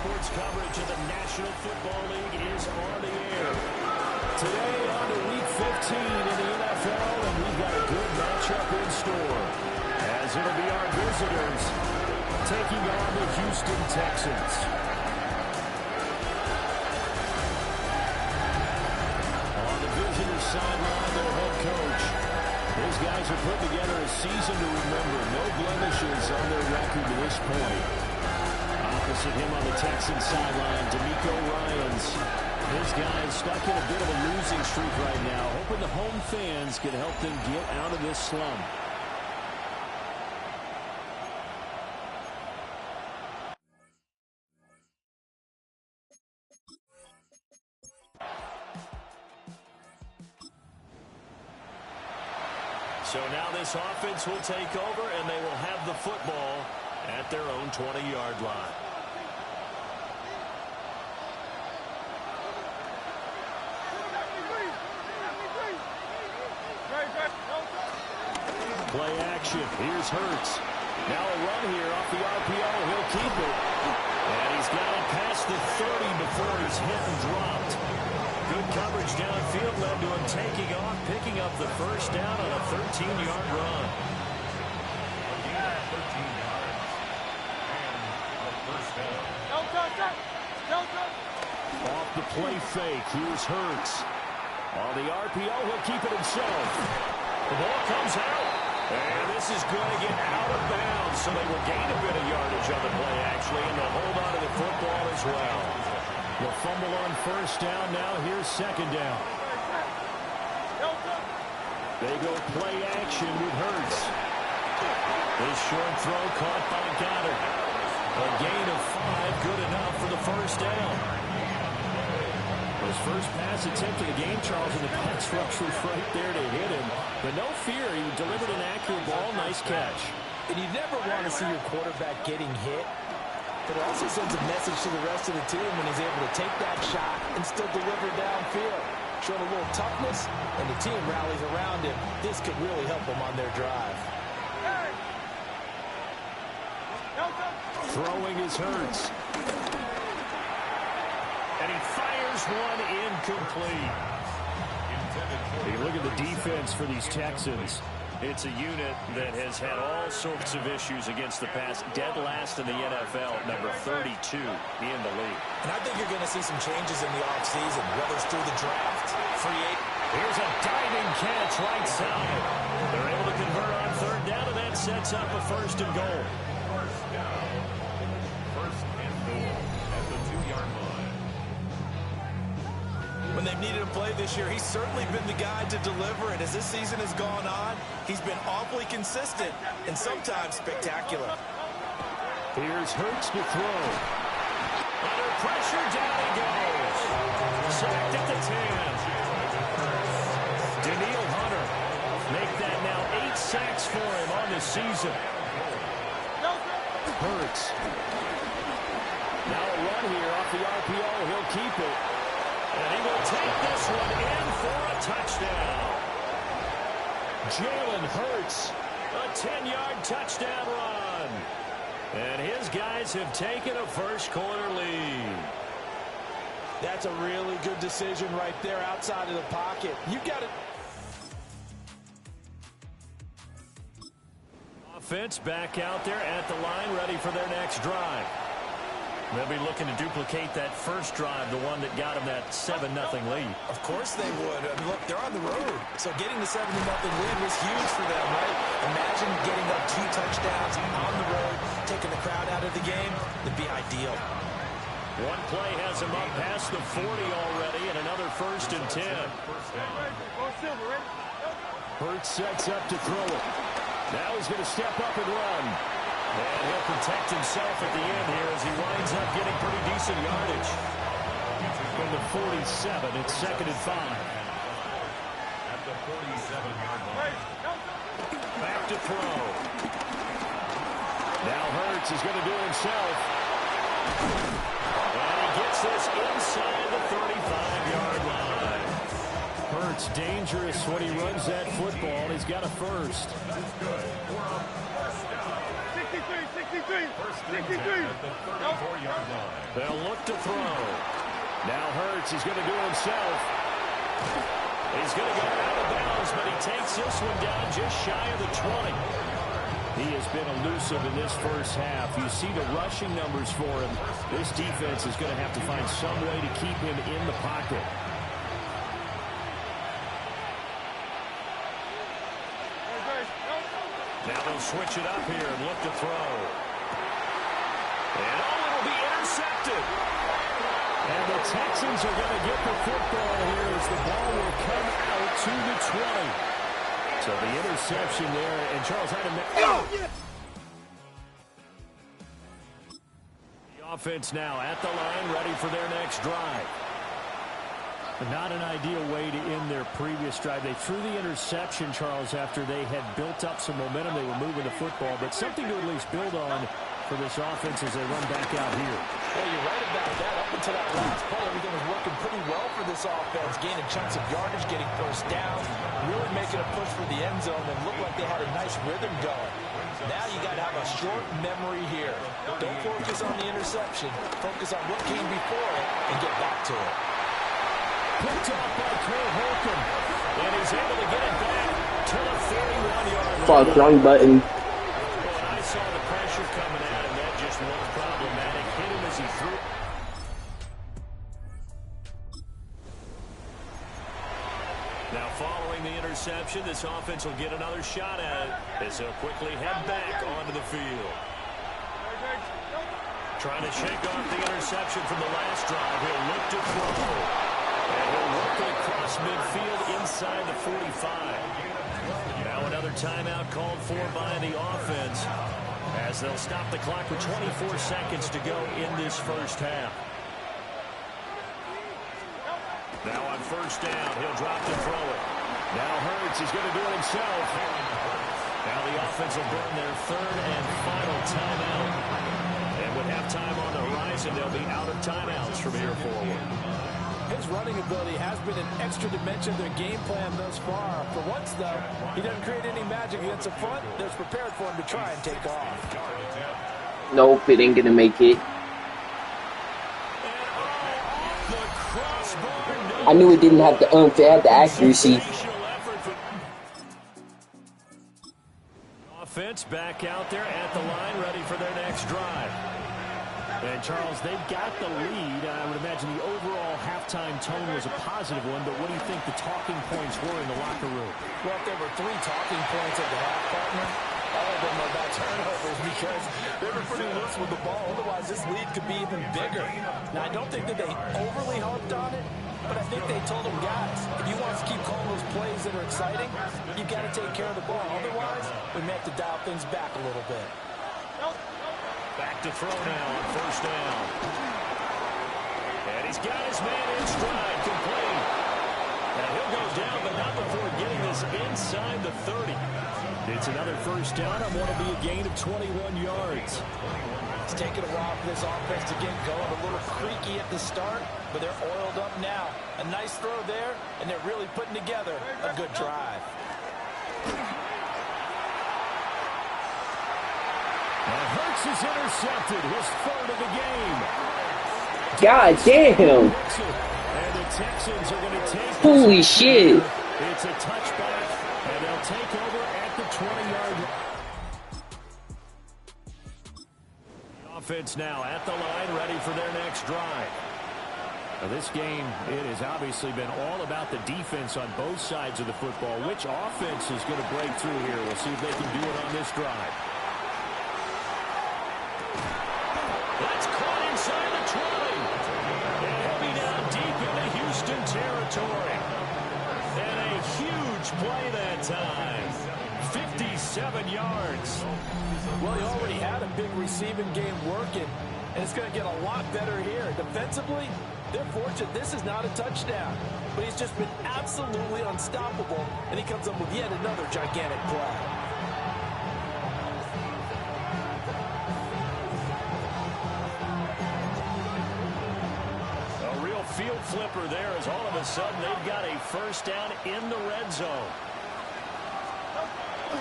sports coverage of the National Football League is on the air. Today on to Week 15 in the NFL, and we've got a good matchup in store, as it'll be our visitors taking on the Houston Texans. On the visitors' sideline, their head coach. Those guys are putting together a season to remember. No blemishes on their record to this point. Opposite him on the Texans sideline, DeMeco Ryans. His guys stuck in a bit of a losing streak right now, hoping the home fans can help them get out of this slump. So now this offense will take over, and they will have the football at their own 20-yard line. Play action. Here's Hurts. Now a run here off the RPO. He'll keep it. And he's got it past the 30 before he's hit and dropped. Good coverage downfield led to him taking off, picking up the first down on a 13-yard run. Off the play fake, here's Hurts. On the RPO, he'll keep it himself. The ball comes out, and this is going to get out of bounds, so they will gain a bit of yardage on the play, actually, and they'll hold on to the football as well. The fumble on first down. Now here's second down. They go play action with Hurts. This short throw caught by Goddard. A gain of 5, good enough for the first down. His first pass attempt of the game, Charles, and the pass rush was right there to hit him. But no fear, he delivered an accurate ball. Nice catch. And you never want to see your quarterback getting hit. But it also sends a message to the rest of the team when he's able to take that shot and still deliver downfield. Showing a little toughness, and the team rallies around him. This could really help them on their drive. Throwing is Hurts. And he fires one incomplete. Hey, look at the defense for these Texans. It's a unit that has had all sorts of issues against the pass. Dead last in the NFL, number 32 in the league. And I think you're going to see some changes in the offseason, whether it's through the draft, free agent. Here's a diving catch right side. They're able to convert on third down, and that sets up a first and goal. First and goal at the 2-yard line. When they've needed a play this year, he's certainly been the guy to deliver. And as this season has gone on, he's been awfully consistent and sometimes spectacular. Here's Hurts to throw. Under pressure, down he goes. Sacked at the 10. Daniil Hunter make that now 8 sacks for him on the season. Hurts. Now a run here off the RPO. He'll keep it. And he will take this one in for a touchdown. Jalen Hurts, a 10-yard touchdown run. And his guys have taken a first-quarter lead. That's a really good decision right there outside of the pocket. You got it. Offense back out there at the line, ready for their next drive. They'll be looking to duplicate that first drive, the one that got them that 7-0 lead. Of course they would. I mean, look, they're on the road. So getting the 7-0 lead was huge for them, right? Imagine getting up 2 touchdowns on the road, taking the crowd out of the game. It'd be ideal. One play has him up past the 40 already, and another first and 10. Hurts sets up to throw it. Now he's going to step up and run. And he'll protect himself at the end here as he winds up getting pretty decent yardage. From the 47, it's 2nd and 5. At the 47-yard line. Back to throw. Now Hurts is going to do it himself. And he gets this inside the 35-yard line. Hurts dangerous when he runs that football. He's got a first. First and 10 at the 34-yard line. They'll look to throw. Now Hurts is going to do it himself. He's going to go out of bounds, but he takes this one down just shy of the 20. He has been elusive in this first half. You see the rushing numbers for him. This defense is going to have to find some way to keep him in the pocket. Now they'll switch it up here and look to throw. And it'll be intercepted. And the Texans are going to get the football here as the ball will come out to the 20. So the interception there, and Charles had a... The offense now at the line, ready for their next drive. Not an ideal way to end their previous drive. They threw the interception, Charles, after they had built up some momentum. They were moving the football, but something to at least build on for this offense as they run back out here. Well, you're right about that. Up until that last play, everything was working pretty well for this offense, gaining chunks of yardage, getting first downs, really making a push for the end zone, and looked like they had a nice rhythm going. Now you got to have a short memory here. Don't focus on the interception. Focus on what came before it and get back to it. Picked off by Cole Holcomb, and he's able to get it back to the 31-yard line. Fuck, wrong button. Well, I saw the pressure coming at him. That just looked problematic. Hit him as he threw. Now, following the interception, this offense will get another shot at it as they'll quickly head back onto the field. Trying to shake off the interception from the last drive. He'll look to throw. And he'll work it across midfield inside the 45. Now another timeout called for by the offense as they'll stop the clock with 24 seconds to go in this first half. Now on first down, he'll drop to throw it. Now Hurts is going to do it himself. Now the offense will burn their third and final timeout. And with halftime on the horizon, they'll be out of timeouts from here forward. His running ability has been an extra dimension of their game plan thus far. For once, though, he doesn't create any magic against the front. They're prepared for him to try and take off. Nope, it ain't gonna make it. I knew it didn't have the it had the accuracy. Offense back out there at the line, ready for their next drive. And, Charles, they've got the lead. I would imagine the overall halftime tone was a positive one, but what do you think the talking points were in the locker room? Well, if there were 3 talking points at the half, partner, all of them are about turnovers because they were pretty loose with the ball. Otherwise, this lead could be even bigger. Now, I don't think that they overly harped on it, but I think they told them, guys, if you want us to keep calling those plays that are exciting, you've got to take care of the ball. Otherwise, we may have to dial things back a little bit. Back to throw now on first down. And he's got his man in stride, complete. Now he'll go down, but not before getting this inside the 30. It's another first down on what will be a gain of 21 yards. It's taken a while for this offense to get going. A little creaky at the start, but they're oiled up now. A nice throw there, and they're really putting together a good drive. And Hurts is intercepted, his third of the game. God damn. And the Texans are going to take Holy shit. It's a touchback, and they'll take over at the 20-yard line. The offense now at the line, ready for their next drive. Now this game, it has obviously been all about the defense on both sides of the football. Which offense is going to break through here? We'll see if they can do it on this drive. That's caught inside the 20. And he'll be down deep into Houston territory. And a huge play that time. 57 yards. Well, he already had a big receiving game working, and it's going to get a lot better here. Defensively, they're fortunate this is not a touchdown, but he's just been absolutely unstoppable, and he comes up with yet another gigantic play. Field flipper there as all of a sudden they've got a first down in the red zone.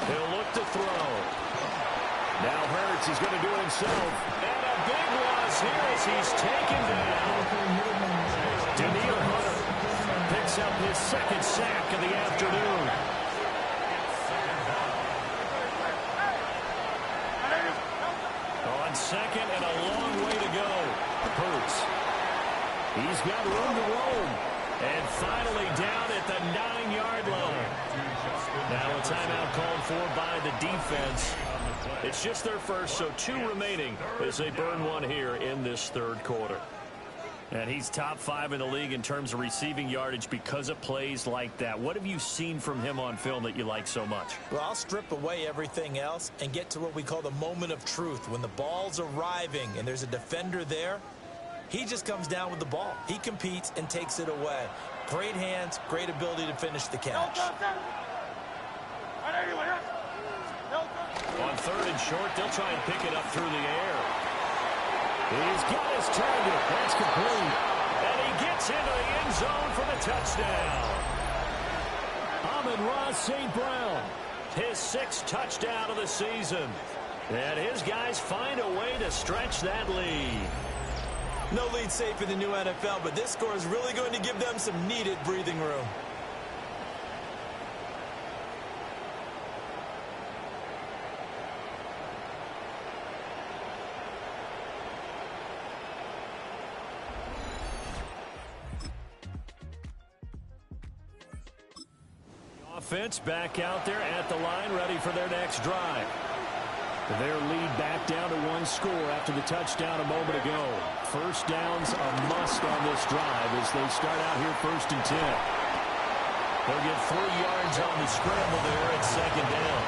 He'll look to throw. Now Hurts is going to do it himself. And a big loss here as he's taken down. Daniil Hunter picks up his second sack of the afternoon. On second and a long way to go. Hurts. He's got room to roam. And finally down at the 9-yard line. Now a timeout called for by the defense. It's just their first, so 2 remaining as they burn one here in this third quarter. And he's top 5 in the league in terms of receiving yardage because of plays like that. What have you seen from him on film that you like so much? Well, I'll strip away everything else and get to what we call the moment of truth. When the ball's arriving and there's a defender there, he just comes down with the ball. He competes and takes it away. Great hands, great ability to finish the catch. On third and short, they'll try and pick it up through the air. He's got his target. That's complete. And he gets into the end zone for the touchdown. Amon-Ra St. Brown, his 6th touchdown of the season. And his guys find a way to stretch that lead. No lead safe in the new NFL, but this score is really going to give them some needed breathing room. Offense back out there at the line, ready for their next drive. Their lead back down to 1 score after the touchdown a moment ago. First down's a must on this drive as they start out here 1st and 10. They'll get 3 yards on the scramble there at 2nd down.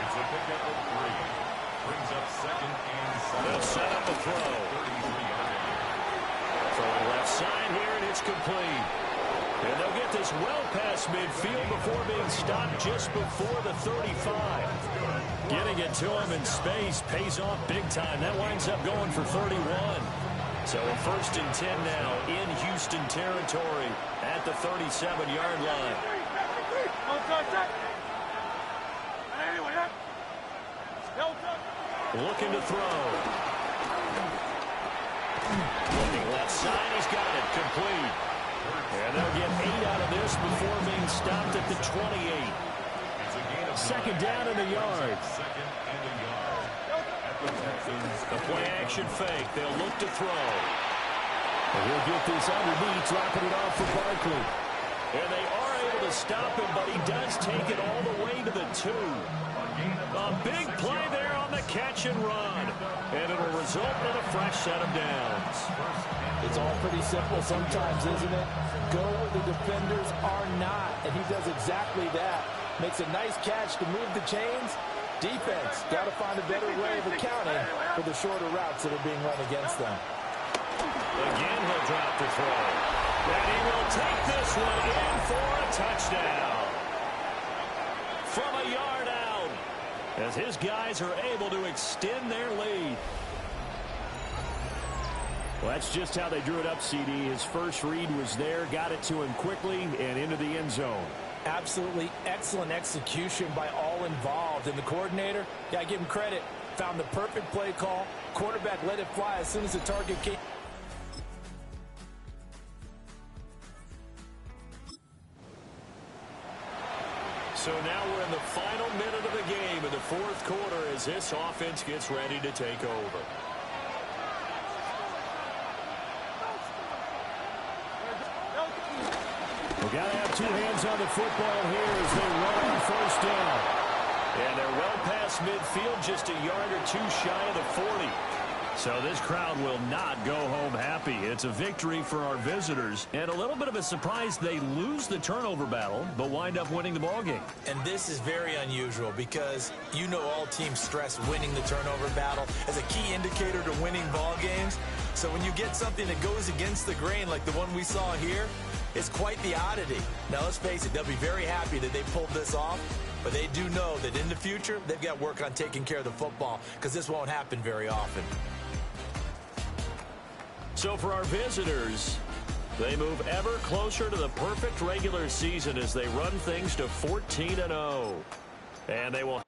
It's a pickup of 3. Brings up 2nd and 7. They'll set up a throw. Throwing left side here, and it's complete. And they'll get this well past midfield before being stopped just before the 35. Getting it to him in space pays off big time. That winds up going for 31. So a 1st and 10 now in Houston territory at the 37-yard line. Looking to throw. Looking left side, he's got it, complete. And they'll get 8 out of this before being stopped at the 28. 2nd down in the yard. The play action fake. They'll look to throw. And he'll get this underneath, dropping it off for Barkley. And they are able to stop him, but he does take it all the way to the 2. A big play there on the catch and run. And it'll result in a fresh set of downs. It's all pretty simple sometimes, isn't it? Go where the defenders are not, and he does exactly that. Makes a nice catch to move the chains. Defense got to find a better way of accounting for the shorter routes that are being run against them. Again, he'll drop the throw. And he will take this one in for a touchdown. From a yard out, as his guys are able to extend their lead. Well, that's just how they drew it up, CD. His first read was there, got it to him quickly, and into the end zone. Absolutely excellent execution by all involved. And the coordinator, got to give him credit, found the perfect play call. Quarterback let it fly as soon as the target came. So now we're in the final minute of the game in the 4th quarter as this offense gets ready to take over. We've got to have 2 hands on the football here as they run on 1st down. And they're well past midfield, just a yard or 2 shy of the 40. So this crowd will not go home happy. It's a victory for our visitors. And a little bit of a surprise, they lose the turnover battle, but wind up winning the ballgame. And this is very unusual because you know all teams stress winning the turnover battle as a key indicator to winning ball games. So when you get something that goes against the grain like the one we saw here, it's quite the oddity. Now, let's face it, they'll be very happy that they pulled this off, but they do know that in the future, they've got work on taking care of the football because this won't happen very often. So for our visitors, They move ever closer to the perfect regular season as they run things to 14-0. And they will...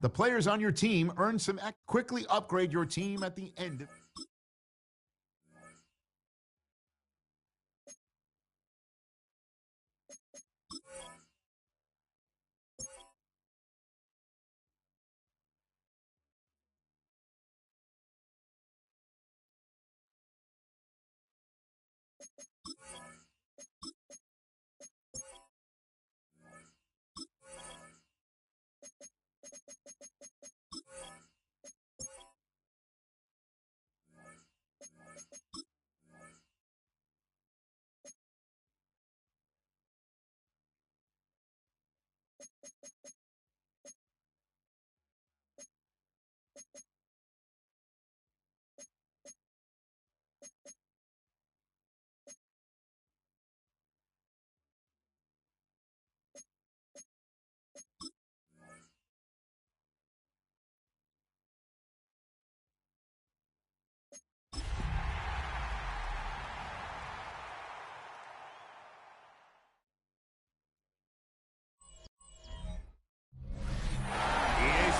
The players on your team earn some. Quickly upgrade your team at the end.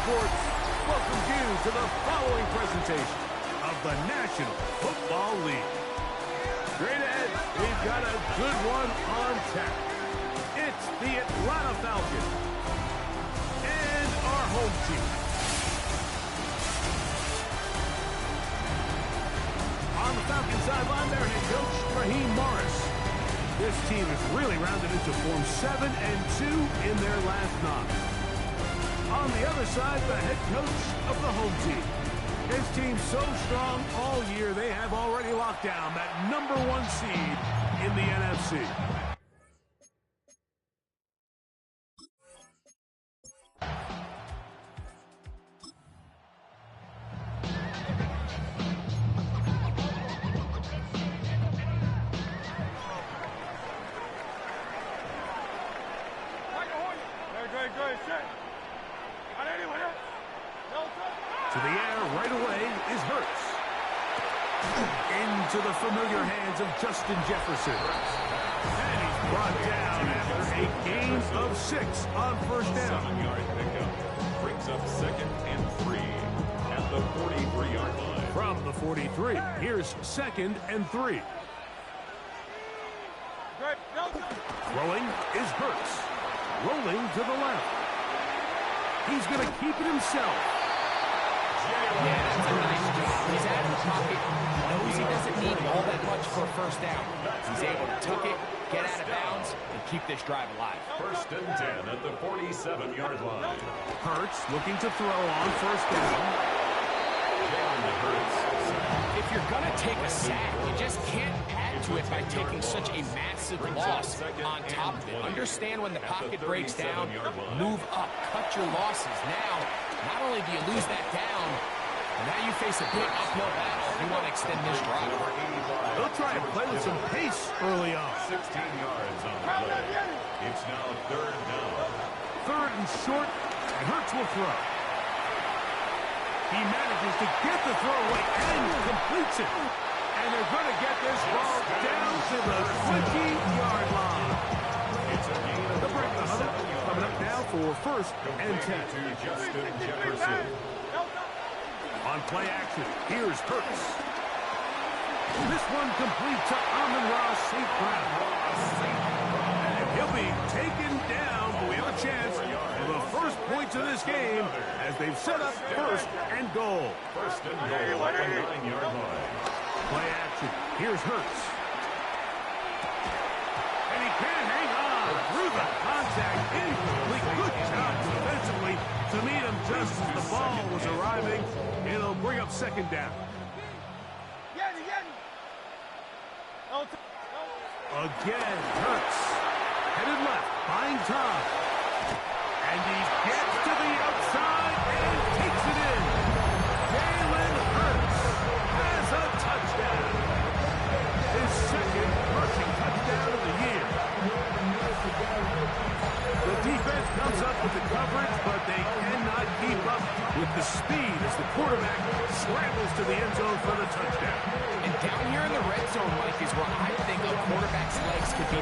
Sports welcomes you to the following presentation of the National Football League. Straight ahead, we've got a good one on tap. It's the Atlanta Falcons and our home team. On the Falcons sideline, their head coach, Raheem Morris. This team has really rounded into form 7-2 in their last 9. On the other side, the head coach of the home team. His team's so strong all year, they have already locked down that #1 seed in the NFC. To the air right away is Hurts. Into the familiar hands of Justin Jefferson. And he's brought down after a gain of 6 on first down. 7-yard pickup brings up 2nd and 3 at the 43-yard line. From the 43, here's 2nd and 3. Throwing is Hurts. Rolling to the left. He's going to keep it himself. Yeah, that's a nice job. He's out of the pocket, knows he doesn't need all that much for a first down. He's able to tuck it, get out of bounds, and keep this drive alive. 1st and 10 at the 47-yard line. Hurts looking to throw on first down. If you're going to take a sack, you just can't add to it by taking such a massive loss on top of it. Understand when the pocket breaks down, move up, cut your losses. Now, not only do you lose that down, but now you face a big uphill battle if you want to extend this drive. They'll try and play with some pace early on. 16 yards on the play. It's now 3rd down. 3rd and short, and Hurts will throw. He manages to get the throw away and completes it. And they're going to get this ball down to the 20-yard line. It's a gain of 27 Coming up now for 1st and 10. to Justin Jefferson. On play action, here's Hurts. This one complete to Amon-Ra St. Brown. And he'll be taken down, but we have a chance for the first points of this game as they've set up 1st and goal. 1st and goal at the 9-yard line. Play action, here's Hurts. And he can't hang on through the contact. Incomplete. Good job defensively to meet him just as the ball was arriving. It'll bring up 2nd down. Again, Hurts. Headed left, buying time. And he gets to the outside and takes it in. Jalen Hurts has a touchdown. His 2nd rushing touchdown of the year. The defense comes up with the coverage, but they cannot keep up with the speed as the quarterback scrambles to the end zone for the touchdown. And down here in the red zone, Mike, is where I think a quarterback's legs could be.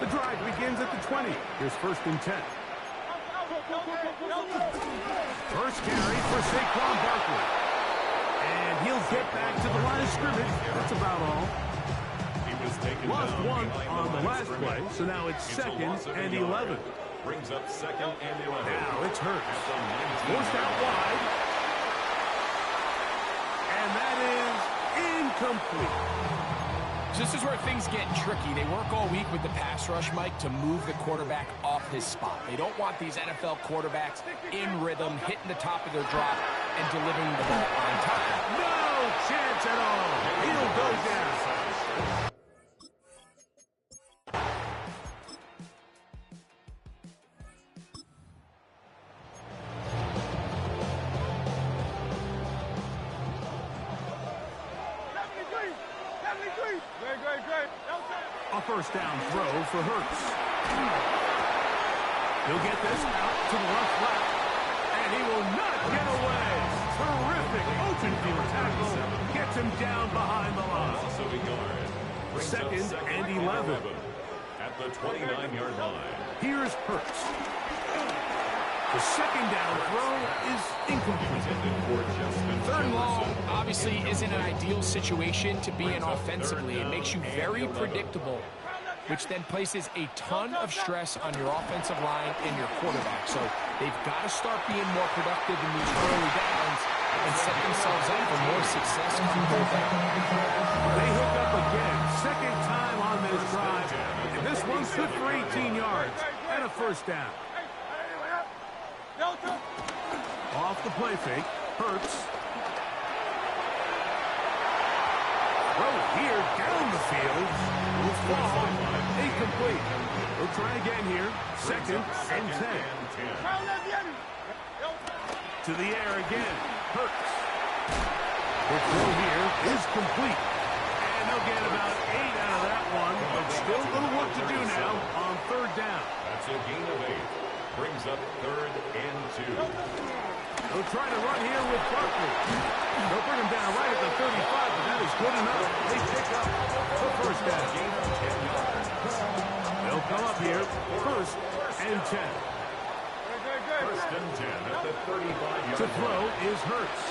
The drive begins at the 20. Here's 1st and 10. First carry for Saquon Barkley. And he'll get back to the line of scrimmage. That's about all. He was taken Lost down one behind on the line last scrimmage. play, so now it's It's a 2nd loss of a and yard. 11. Brings up 2nd and 11. Now it's Hurts. At the 19 Forced out wide. And that is incomplete. This is where things get tricky. They work all week with the pass rush, Mike, to move the quarterback off his spot. They don't want these NFL quarterbacks in rhythm, hitting the top of their drop, and delivering the ball on time. No chance at all. He'll go down. A first down throw for Hurts. He'll get this out to the left flat, and he will not get away. Terrific open field tackle. Gets him down behind the line. Loss of a yard. Brings up 2nd and 11. At the 29-yard line. Here's Hurts. The 2nd down throw is incomplete. Intended for Justin 3rd and long Jefferson. obviously isn't an ideal situation to be in offensively. It makes you very predictable, which then places a ton of stress on your offensive line and your quarterback. So they've got to start being more productive in these early downs and set themselves up for more success come third down. They hook up again. 2nd time on this drive. And this one's good for 18 yards and a first down. Off the play fake. Hurts. Throw here down the field. Will fall. Incomplete. We'll try again here. 2nd and 10. To the air again. Hurts. The throw here is complete. And they'll get about 8 out of that one, but still a little work to do now on 3rd down. That's a gain of 8. Brings up 3rd and 2. They'll try to run here with Barkley. They'll bring him down right at the 35, but that is good enough. They pick up the first down. Gain of 10 yards. They'll come up here, 1st and 10. 1st and 10 at the 35-yard To line. throw is Hurts.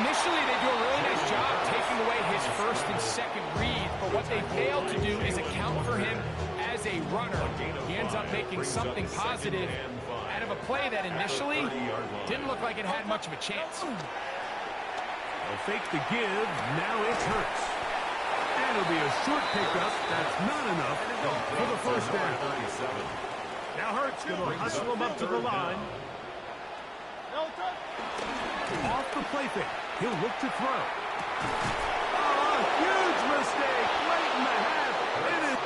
Initially, they do a really nice job taking away his 1st and 2nd read, but what they fail to do is account for him as a runner. He ends up making something positive out of a play that initially didn't look like it had much of a chance. They'll fake the give. Now it's Hurts. And it'll be a short pickup. That's not enough for the first down. 37. Now Hurts going to hustle him up to the line. Off the play fake. He'll look to throw. Oh, a huge mistake late in the half. It is.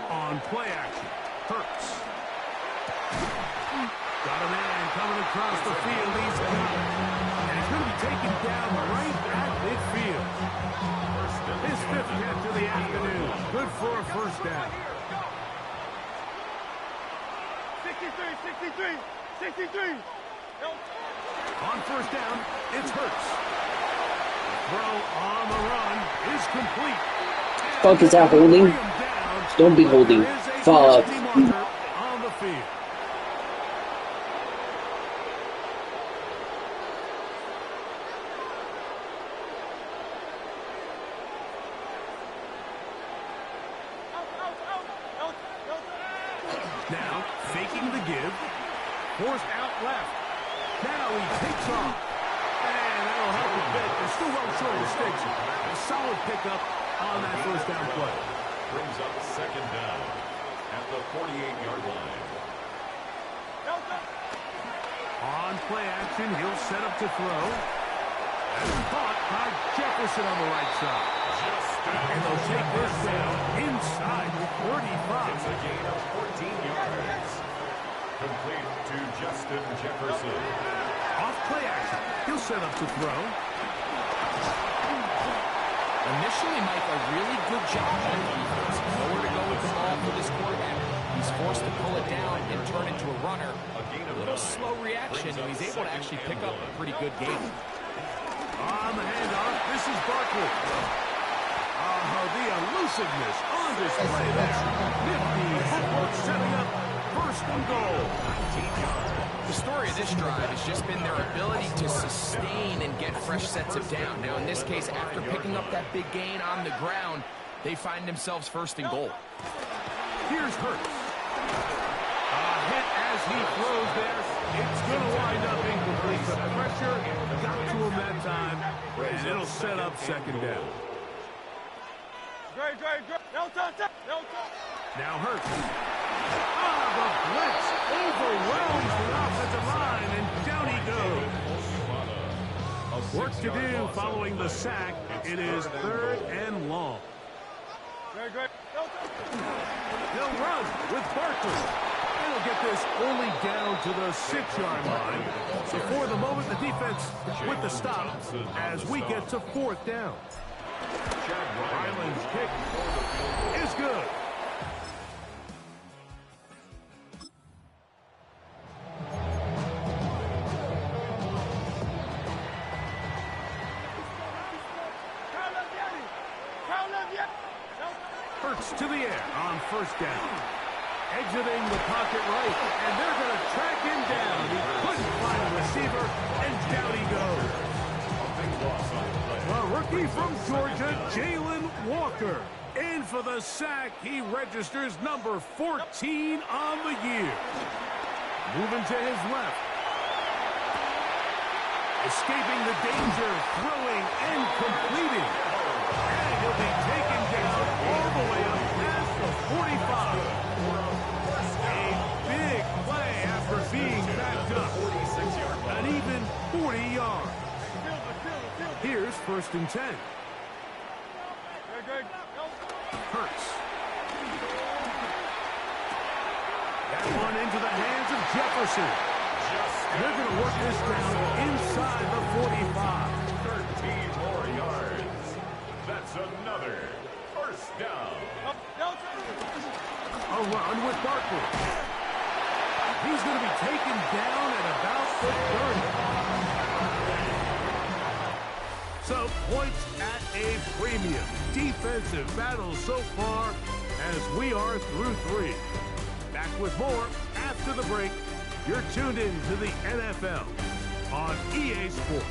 On play action, Hurts. Got a man coming across the field. He's got it. And he's going to be taken down right at midfield. His 5th catch of the afternoon. Good for a first down. 63. On first down, it's Hurts. Throw on the run is complete. Fuck, is that holding? Bring him down. Don't be holding. There is a Fuck. penalty marker on the field. Now, faking the give. Forced out left. Now he takes off. And that'll help a bit. They're still well short of the sticks. A solid pickup on that first down play. Brings up 2nd down at the 48-yard line. On play action, he'll set up to throw. That's caught by Jefferson on the right side. And they'll take this down inside the 35. It's a gain of 14 yards. Complete to Justin Jefferson. Off play action. He'll set up to throw. Initially, Mike, a really good job on defense. Nowhere to go with the ball for this quarterback. He's forced to pull it down and turn into a runner. A little slow reaction, and he's able to actually pick up a pretty good game. On the handoff, this is Barkley. The elusiveness on display there. Nifty footwork setting up first and goal. 19 yards. The story of this drive has just been their ability to sustain and get fresh sets of down. Now, in this case, after picking up that big gain on the ground, they find themselves first and goal. Here's Hurts. A hit as he throws there. It's going to wind up incomplete. The pressure got to him that time, and it'll set up second down. Now Hurts. The blitz overwhelms the offensive line, and down he goes. Work to do following the sack. It is third and long. They'll run with Barkley. They'll get this only down to the 6-yard line. So for the moment, the defense with the stop as we get to fourth down. Ryland's kick is good. Hurts to the air on first down. Exiting the pocket right, and they're going to track him down. He couldn't find a receiver, and down he goes. A rookie from Georgia, Jalen Walker. In for the sack, he registers number 14 on the year. Moving to his left. Escaping the danger, throwing and completing. And he'll be taken down all the way up past the 45. A big play after being backed up. An even 40 yards. Here's first and 10. Hurts. That one into the hands of Jefferson. They're going to work this down inside the 45. 13 more yards. That's another first down. A run with Barkley. He's going to be taken down at about the 30. So, points at a premium. Defensive battle so far as we are through 3. Back with more after the break. You're tuned in to the NFL on EA Sports.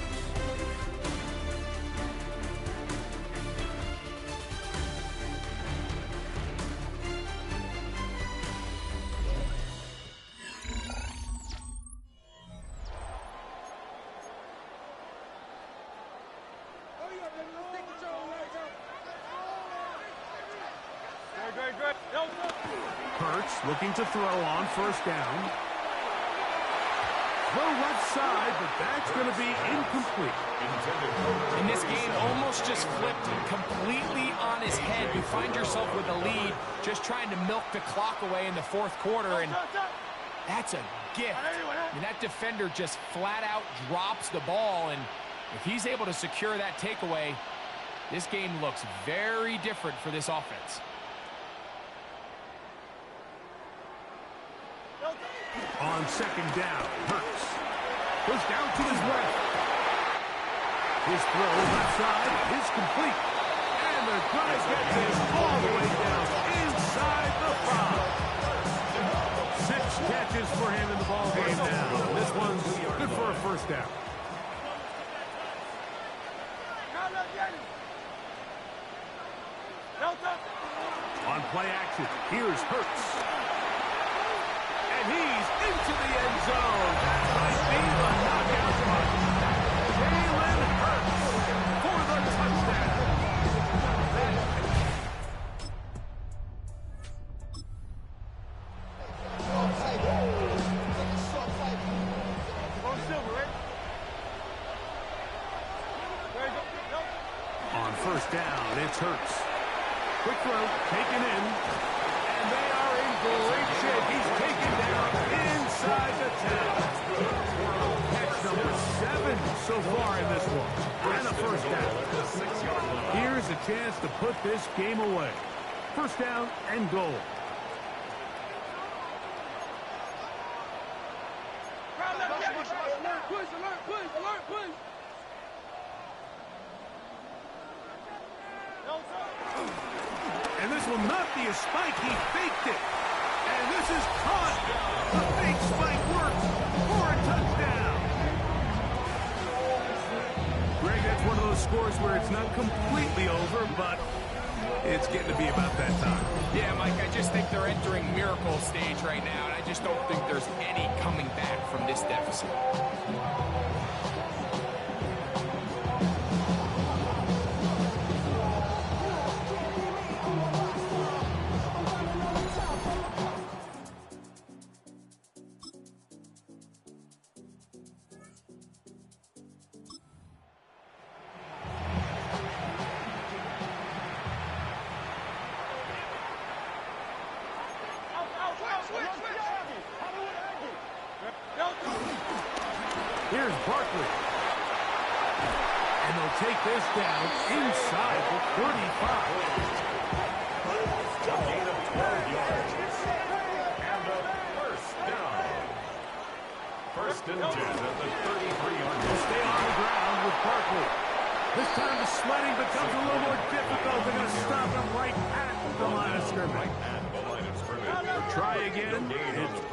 Hurts looking to throw on first down. Throw left side, but that's going to be incomplete. And this game almost just flipped completely on his head. You find yourself with a lead, just trying to milk the clock away in the fourth quarter, and that's a gift. I mean, that defender just flat out drops the ball, and if he's able to secure that takeaway, this game looks very different for this offense. On second down, Hurts goes down to his left. His throw left side is complete. And they're going to get this all the way down inside the 5. 6 catches for him in the ball game now. This one's good for a first down. On play action, here's Hurts. And he's into the end zone. That might be the knockout punch. Jalen Hurts for the touchdown. first down. It's Hurts. Quick throw, taken in. And they are in great shape. He's taken down inside the 10. Catch number 7 so far in this one. And a first down. Here's a chance to put this game away. First down and goal. And this will not be a spike. He faked it. And this is caught. The fake spike works for a touchdown. Greg, that's one of those scores where it's not completely over, but it's getting to be about that time. Yeah, Mike, I just think they're entering miracle stage right now, and I just don't think there's any coming back from this deficit. Here's Barkley. And they'll take this down inside the 35. A gain of 12 yards. And a first down. First and 10 at the 33-yard line. Stay on the ground with Barkley. This time the sledding becomes a little more difficult. They're going to stop him right at the line of scrimmage. Right at the line of scrimmage. Try again.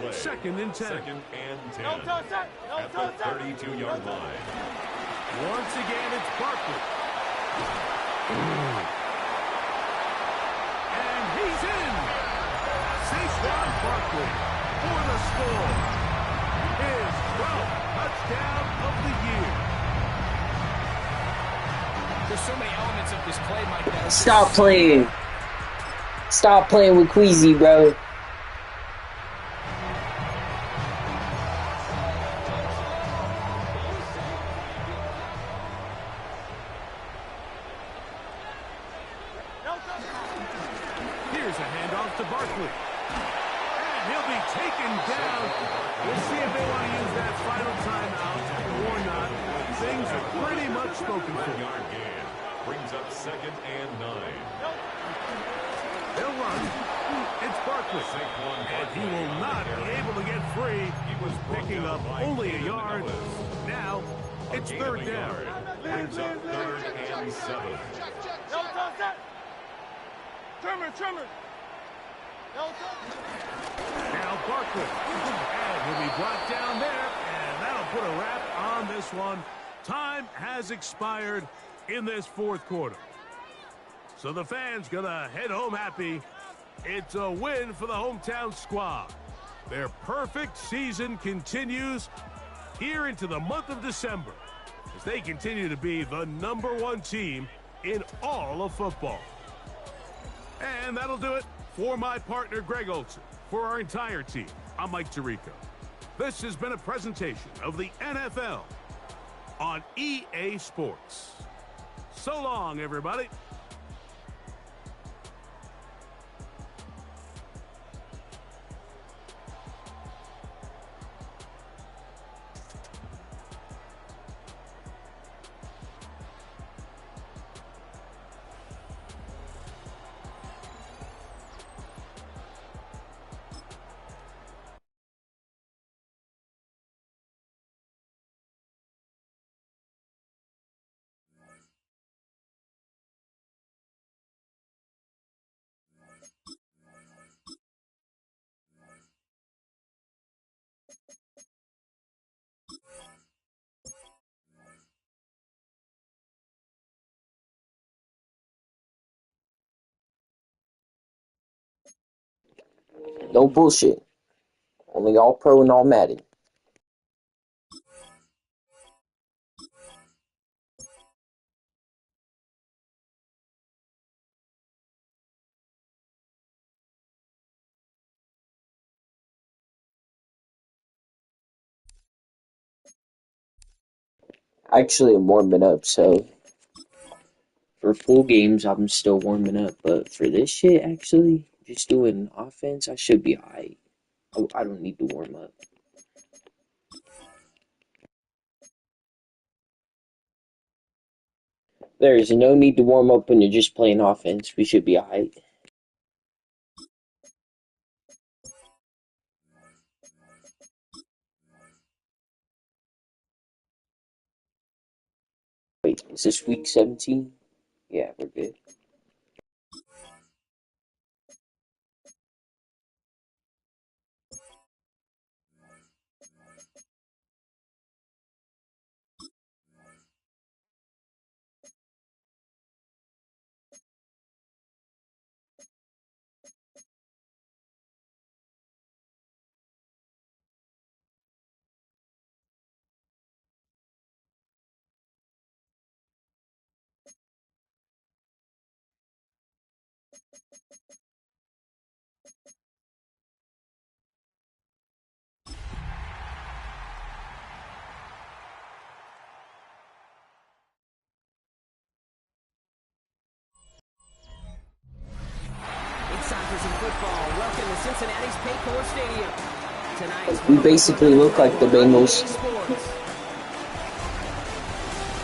It's second and 10. Second and 10 at the 32-yard line. Once again, it's Barkley. And he's in. Saquon Barkley for the score. His 12th touchdown of the year. There's so many elements of this play, Mike. That Stop playing. Stop playing with Queasy, bro. Here's a handoff to Barkley. And he'll be taken down. We'll see if they want to use that final timeout or not. Things are pretty much spoken for. Yard gain brings up second and 9. They'll run. It's Barkley. And he will not be able to get free. He was Picking up only a yard. Now it's third down. Brings up third and 7. Now Barkley. And he'll be brought down there. And that'll put a wrap on this one. Time has expired in this fourth quarter. So the fans gonna head home happy. It's a win for the hometown squad. Their perfect season continues here into the month of December as they continue to be the #1 team in all of football. And that'll do it for my partner, Greg Olson. For our entire team, I'm Mike Tirico. This has been a presentation of the NFL on EA Sports. So long, everybody. No bullshit. Only all pro and all Madden. Actually, I'm warming up, so For full games, I'm still warming up. But for this shit, actually, just doing offense, I should be alright. I don't need to warm up. There is no need to warm up when you're just playing offense. We should be alright. Wait, is this week 17? Yeah, we're good. Welcome to Cincinnati's Paycor Stadium. Tonight, we basically look like the Bengals.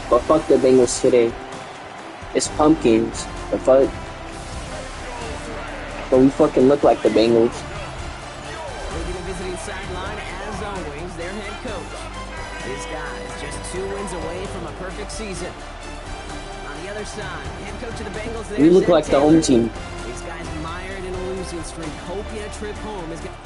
But fuck the Bengals today. It's pumpkins. The fuck? But we fucking look like the Bengals. Leading the visiting sideline, as always, their head coach. This guy is just 2 wins away from a perfect season. On the other side, head coach of the Bengals. We look like the home team. These guys mired in a losing streak, hoping a trip home is going to...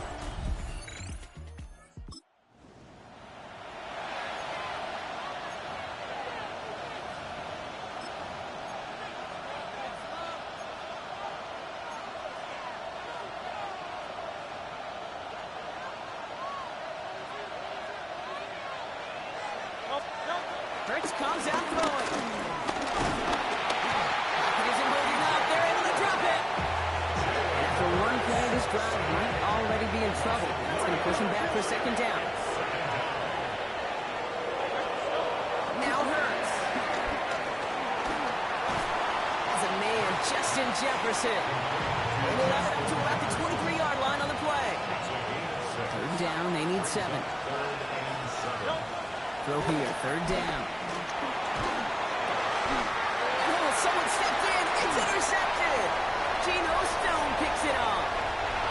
Hurts comes out throwing. Pocket isn't holding up. They're able to drop it. And after one play, this drive might already be in trouble. That's going to push him back for second down. Now Hurts. As a man, Justin Jefferson. They will have it up to about the 23-yard line on the play. Third down, they need 7. Throw here, third down. Oh, someone stepped in. It's intercepted. Geno Stone picks it off.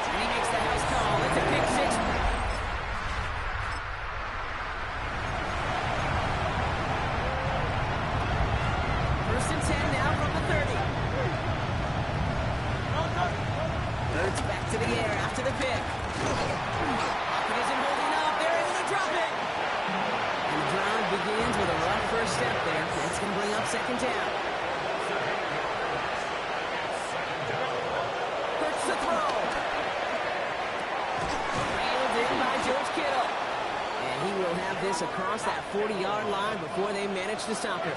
And he makes the house call. It's a pick 6. First and 10 now from the 30. Birds back to the air after the pick. Pocket isn't holding up. They're able to drop it. And the drive begins with a rough first step there. That's going to bring up second down. Hurts the throw. Reeled in by George Kittle. And he will have this across that 40-yard line before they manage to stop it.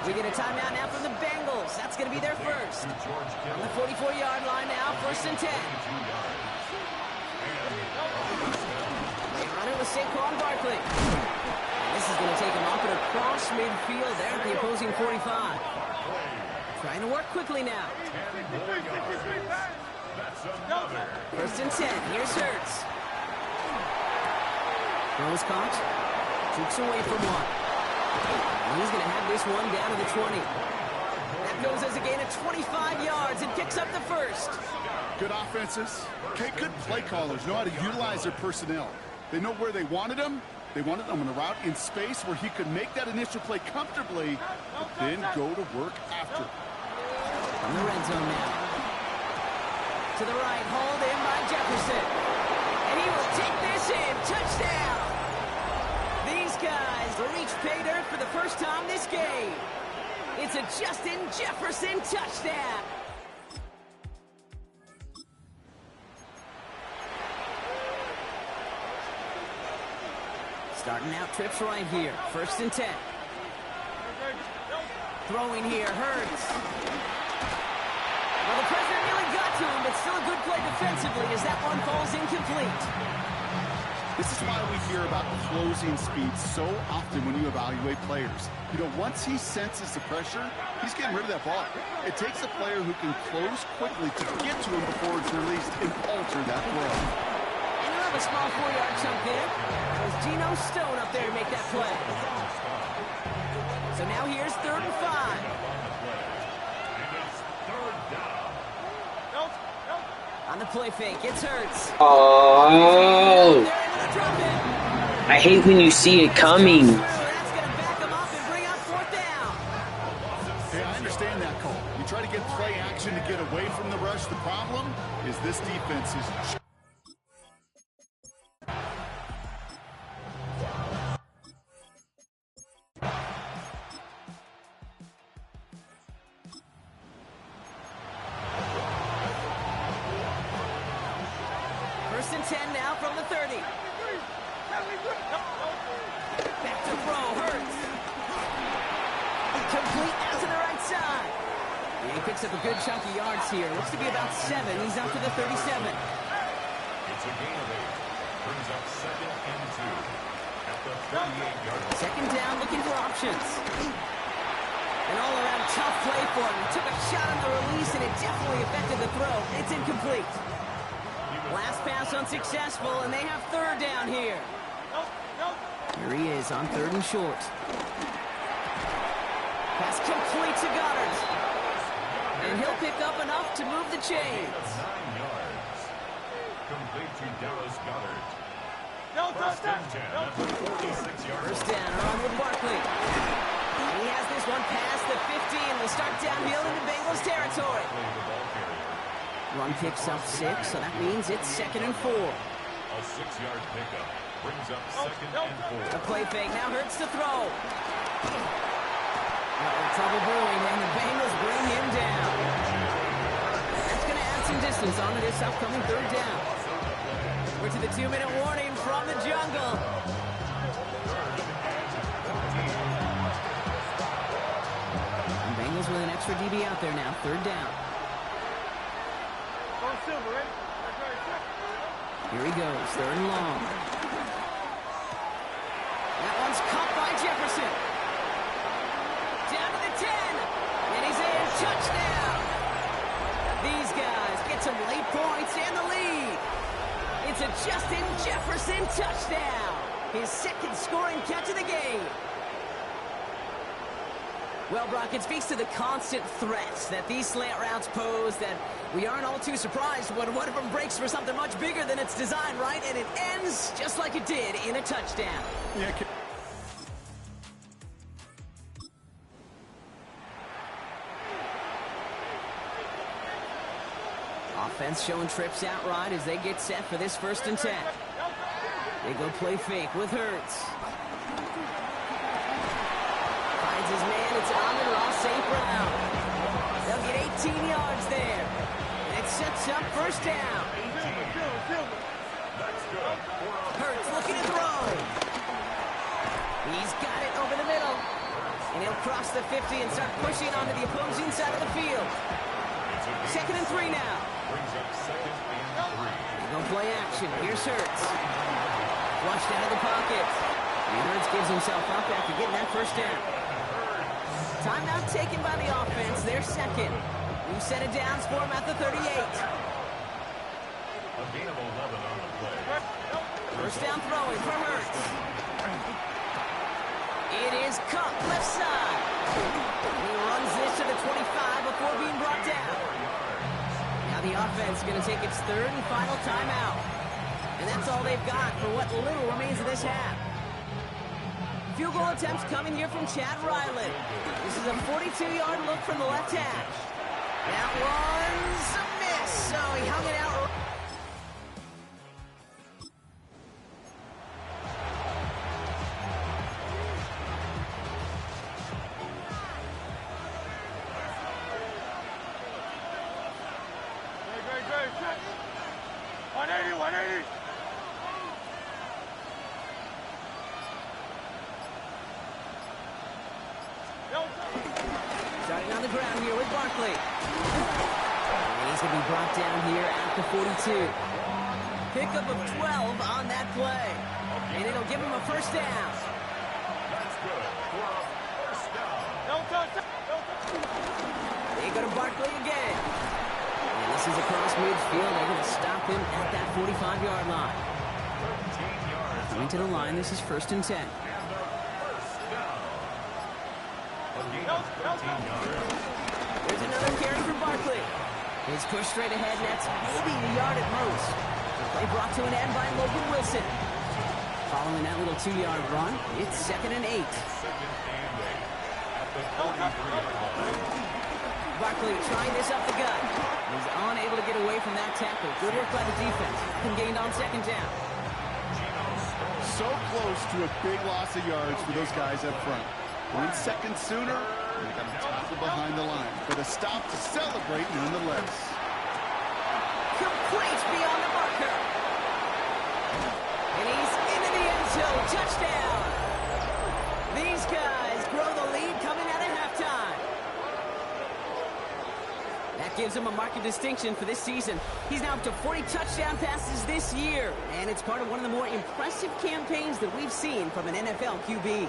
We get a timeout now from the Bengals. That's going to be their first. On the 44-yard line now, first and 10. They run it with Saquon Barkley. And this is going to take him off and across midfield there at the opposing 45. Trying to work quickly now. First and 10. Here's Hurts. Throws caught. Shoots away from one. And he's going to have this one down to the 20. That goes as a gain of 25 yards and picks up the first. Good offenses. Okay, good play callers know how to utilize their personnel. They know where they wanted him. They wanted him on a route in space where he could make that initial play comfortably, but then go to work after. From the red zone now. To the right, hauled in by Jefferson. And he will take this in. Touchdown! These guys reach pay dirt for the first time this game. It's a Justin Jefferson touchdown. Starting out trips right here. First and 10. Throwing here, Hurts. Well, the president nearly got to him, but still a good play defensively as that one falls incomplete. This is why we hear about closing speed so often when you evaluate players. You know, once he senses the pressure, he's getting rid of that ball. It takes a player who can close quickly to get to him before it's released and alter that throw. And you have a small 4-yard chunk there. There's Geno Stone up there to make that play. So now here's 3rd and 5. On the play fake, it's Hurts. Oh! I hate when you see it coming. That's going to back him up and bring up 4th down. Hey, I understand that call. You try to get play action to get away from the rush. The problem is this defense is... First and 10 now from the 30. Back to throw, Hurts. Complete out to the right side. Yeah, he picks up a good chunk of yards here. Looks to be about 7. He's out to the 37. It's a gain of 8. Brings up 2nd and 2 at the 38-yard line. Second down, looking for options. An all-around tough play for him. He took a shot on the release, and it definitely affected the throw. It's incomplete. Last pass unsuccessful, and they have 3rd down here. Here he is on 3rd and short. Pass complete to Goddard. And he'll pick up enough to move the chains. 9 yards. Complete to Dallas Goddard. First and 10 at the 46-yard line. First down, on with Barkley. He has this one past the 15. Will start downhill into Bengals territory. Run picks up 6, so that means it's 2nd and 4. A 6-yard pickup brings up 2nd and 4. A play fake now Hurts to throw. Trouble brewing, and the Bengals bring him down. That's going to add some distance onto this upcoming 3rd down. We're to the 2-minute warning from the jungle. And Bengals with an extra DB out there now, 3rd down. Here he goes, 3rd and long. That one's caught by Jefferson. Down to the 10. And he's in. Touchdown. These guys get some late points and the lead. It's a Justin Jefferson touchdown. His 2nd scoring catch of the game. Well, Brock, it speaks to the constant threats that these slant routes pose that we aren't all too surprised when one of them breaks for something much bigger than its design, right? And it ends just like it did in a touchdown. Yeah, Offense showing trips out right as they get set for this 1st and 10. They go play fake with Hurts. Finds his man, it's Amon-Ra St. Brown. They'll get 18 yards there. And it sets up 1st down. Hurts looking to throw. He's got it over the middle. And he'll cross the 50 and start pushing onto the opposing side of the field. 2nd and 3 now. Brings up 2nd and 3. They're going to play action. Here's Hurts. Flushed out of the pocket. And Hurts gives himself up after getting that 1st down. Timeout taken by the offense. Their 2nd. New set of downs for him at the 38. A gain of 11 on the play. 1st down throwing for Hurts. It is cut left side. He runs this to the 25 before being brought down. Now the offense is going to take its 3rd and final timeout. And that's all they've got for what little remains of this half. Field goal attempts coming here from Chad Ryland. This is a 42-yard look from the left hash. That one's a miss, so he hung it out. Starting on the ground here with Barkley. And he's going to be brought down here at the 42. Pickup of 12 on that play. And it'll give him a first down. That's good for a first down. They go to Barkley again. And this is across midfield. They're going to stop him at that 45-yard line. 13 yards. Coming to the line, this is 1st and 10. And their first down. A gain of 13 yards. There's another carry for Barkley. He's pushed straight ahead, and that's maybe a yard at most. The play brought to an end by Logan Wilson. Following that little 2-yard run, it's 2nd and 8. Second and 8 at the 43-yard line. Barkley trying this up the gut. He's unable to get away from that tackle. Good work by the defense. And gained on 2nd down. So close to a big loss of yards for those guys up front. 1 second sooner, and they got to tackle behind the line. But a stop to celebrate nonetheless. Complete beyond the marker. And he's into the end zone. Touchdown. These guys grow the lead coming out of halftime. That gives him a mark of distinction for this season. He's now up to 40 touchdown passes this year. And it's part of one of the more impressive campaigns that we've seen from an NFL QB.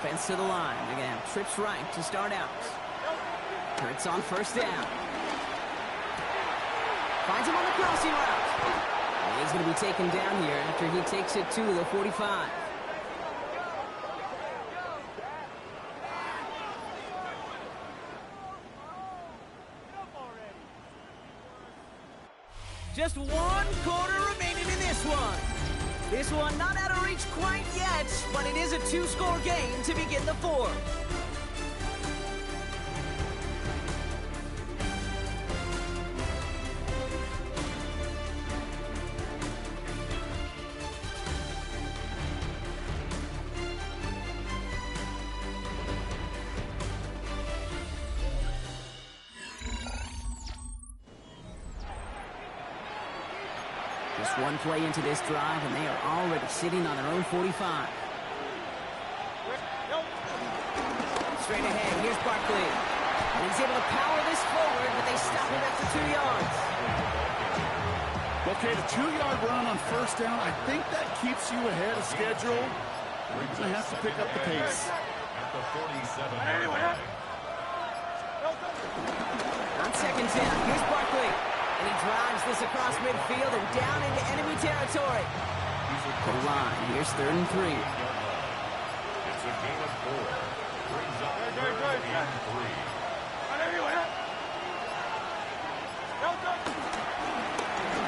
Offense to the line. Again, trips right to start out. Hurts on 1st down. Finds him on the crossing route. And he's going to be taken down here after he takes it to the 45. Just 1 quarter remaining in this one. This one not out of reach quite yet, but it is a 2-score game to begin the 4th. Just 1 play into this drive, and they are already sitting on their own 45. Straight ahead, here's Barkley. And he's able to power this forward, but they stop him after 2 yards. Okay, the 2-yard run on 1st down, I think that keeps you ahead of schedule. We're going to have to pick up the pace. At the 47-yard line. On 2nd down, here's Barkley. And he drives this across midfield and down into enemy territory. To the line. Here's 3rd and 3. It's a gain of 4. Brings up 3rd and 3.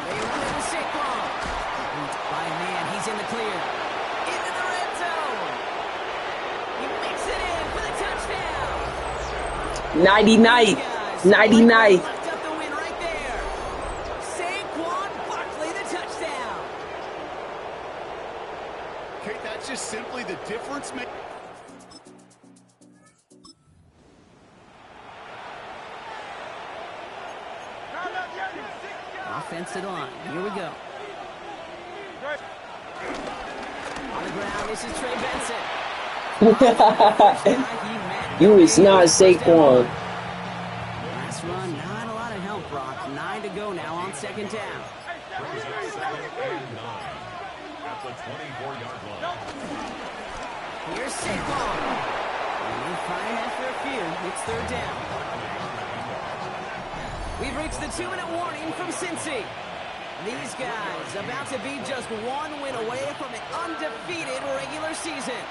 They run into Saquon. By a man, he's in the clear. Into the red zone. He makes it in for the touchdown. 99. 99. Just simply the difference maker. Offense to the line. Here we go. On the ground, this is Trey Benson. You is not Saquon. Last run, not a lot of help, Brock. 9 to go now on 2nd down. Brings up 2nd and 9. At the 24-yard line. Here's Saquon. And they'll find after a few. It's 3rd down. We've reached the 2-minute warning from Cincy. These guys about to be just 1 win away from an undefeated regular season.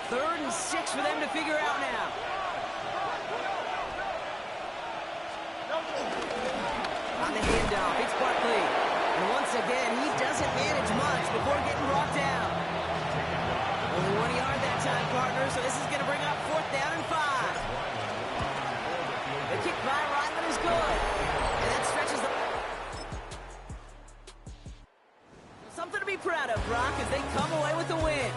3rd and 6 for them to figure out now. On the handoff, it's Barkley. And once again, he doesn't manage much before getting brought down. Only 1 yard that time, partner, so this is going to bring up 4th down and 5. The kick by Ryman is good. And that stretches the... Something to be proud of, Brock, as they come away with the win.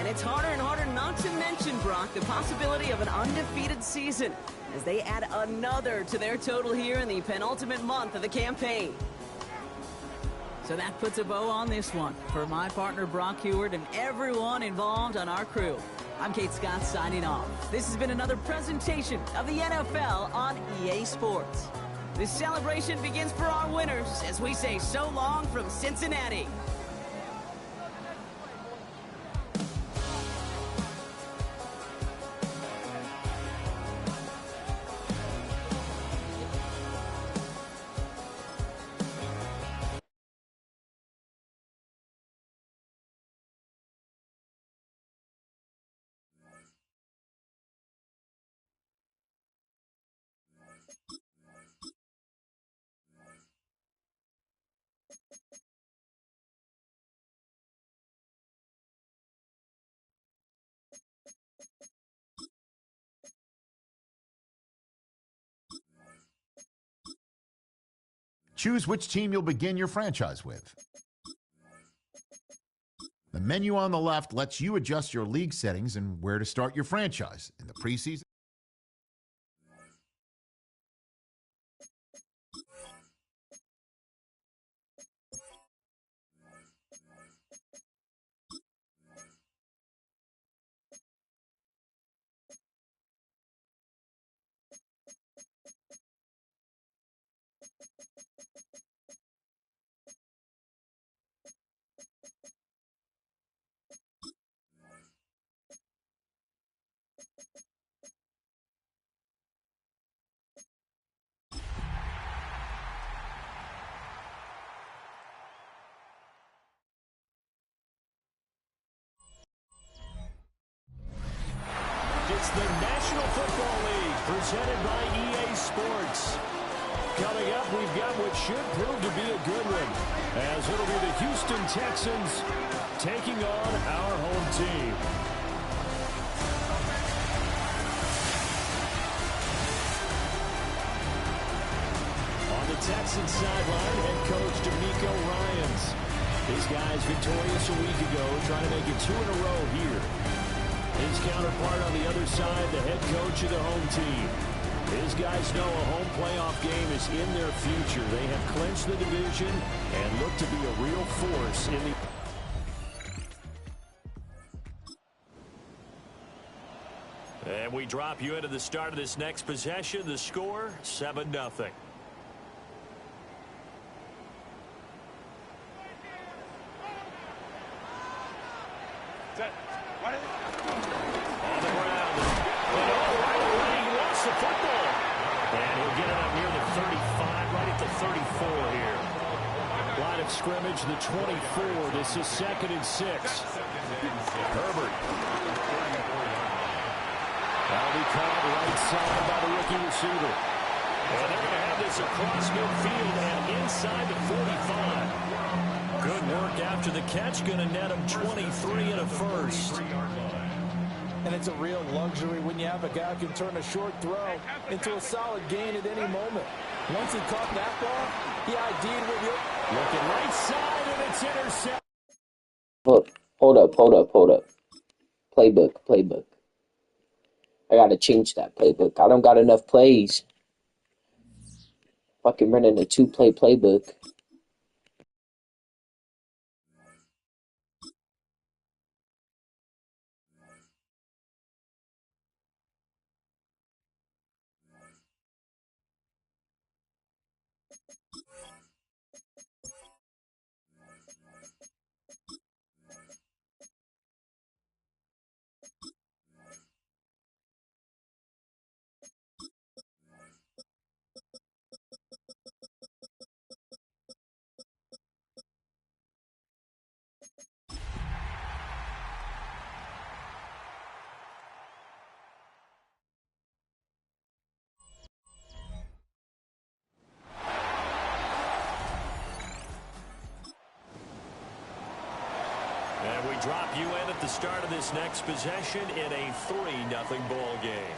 And it's harder and harder not to mention, Brock, the possibility of an undefeated season as they add another to their total here in the penultimate month of the campaign. So that puts a bow on this one. For my partner, Brock Heward, and everyone involved on our crew, I'm Kate Scott signing off. This has been another presentation of the NFL on EA Sports. This celebration begins for our winners as we say so long from Cincinnati. Choose which team you'll begin your franchise with. The menu on the left lets you adjust your league settings and where to start your franchise in the preseason. It's the National Football League presented by EA Sports. Coming up, we've got what should prove to be a good one, as it'll be the Houston Texans taking on our home team. On the Texans sideline, head coach DeMeco Ryans. His guys victorious a week ago, trying to make it 2 in a row here. His counterpart on the other side, the head coach of the home team. His guys know a home playoff game is in their future. They have clinched the division and look to be a real force in the... And we drop you into the start of this next possession. The score, 7-0. Scrimmage, the 24. This is 2nd and 6. Herbert. That'll be caught right side by the rookie receiver. And they're going to have this across midfield and inside the 45. Good work after the catch. Going to net him 23 and a first. And it's a real luxury when you have a guy who can turn a short throw into a solid gain at any moment. Once he caught that ball, he ID'd with it. Looking right side, and it's intercepted. Hold up. Playbook. I gotta change that playbook. I don't got enough plays. Fucking running a 2-play playbook. And we drop you in at the start of this next possession in a 3-0 ball game.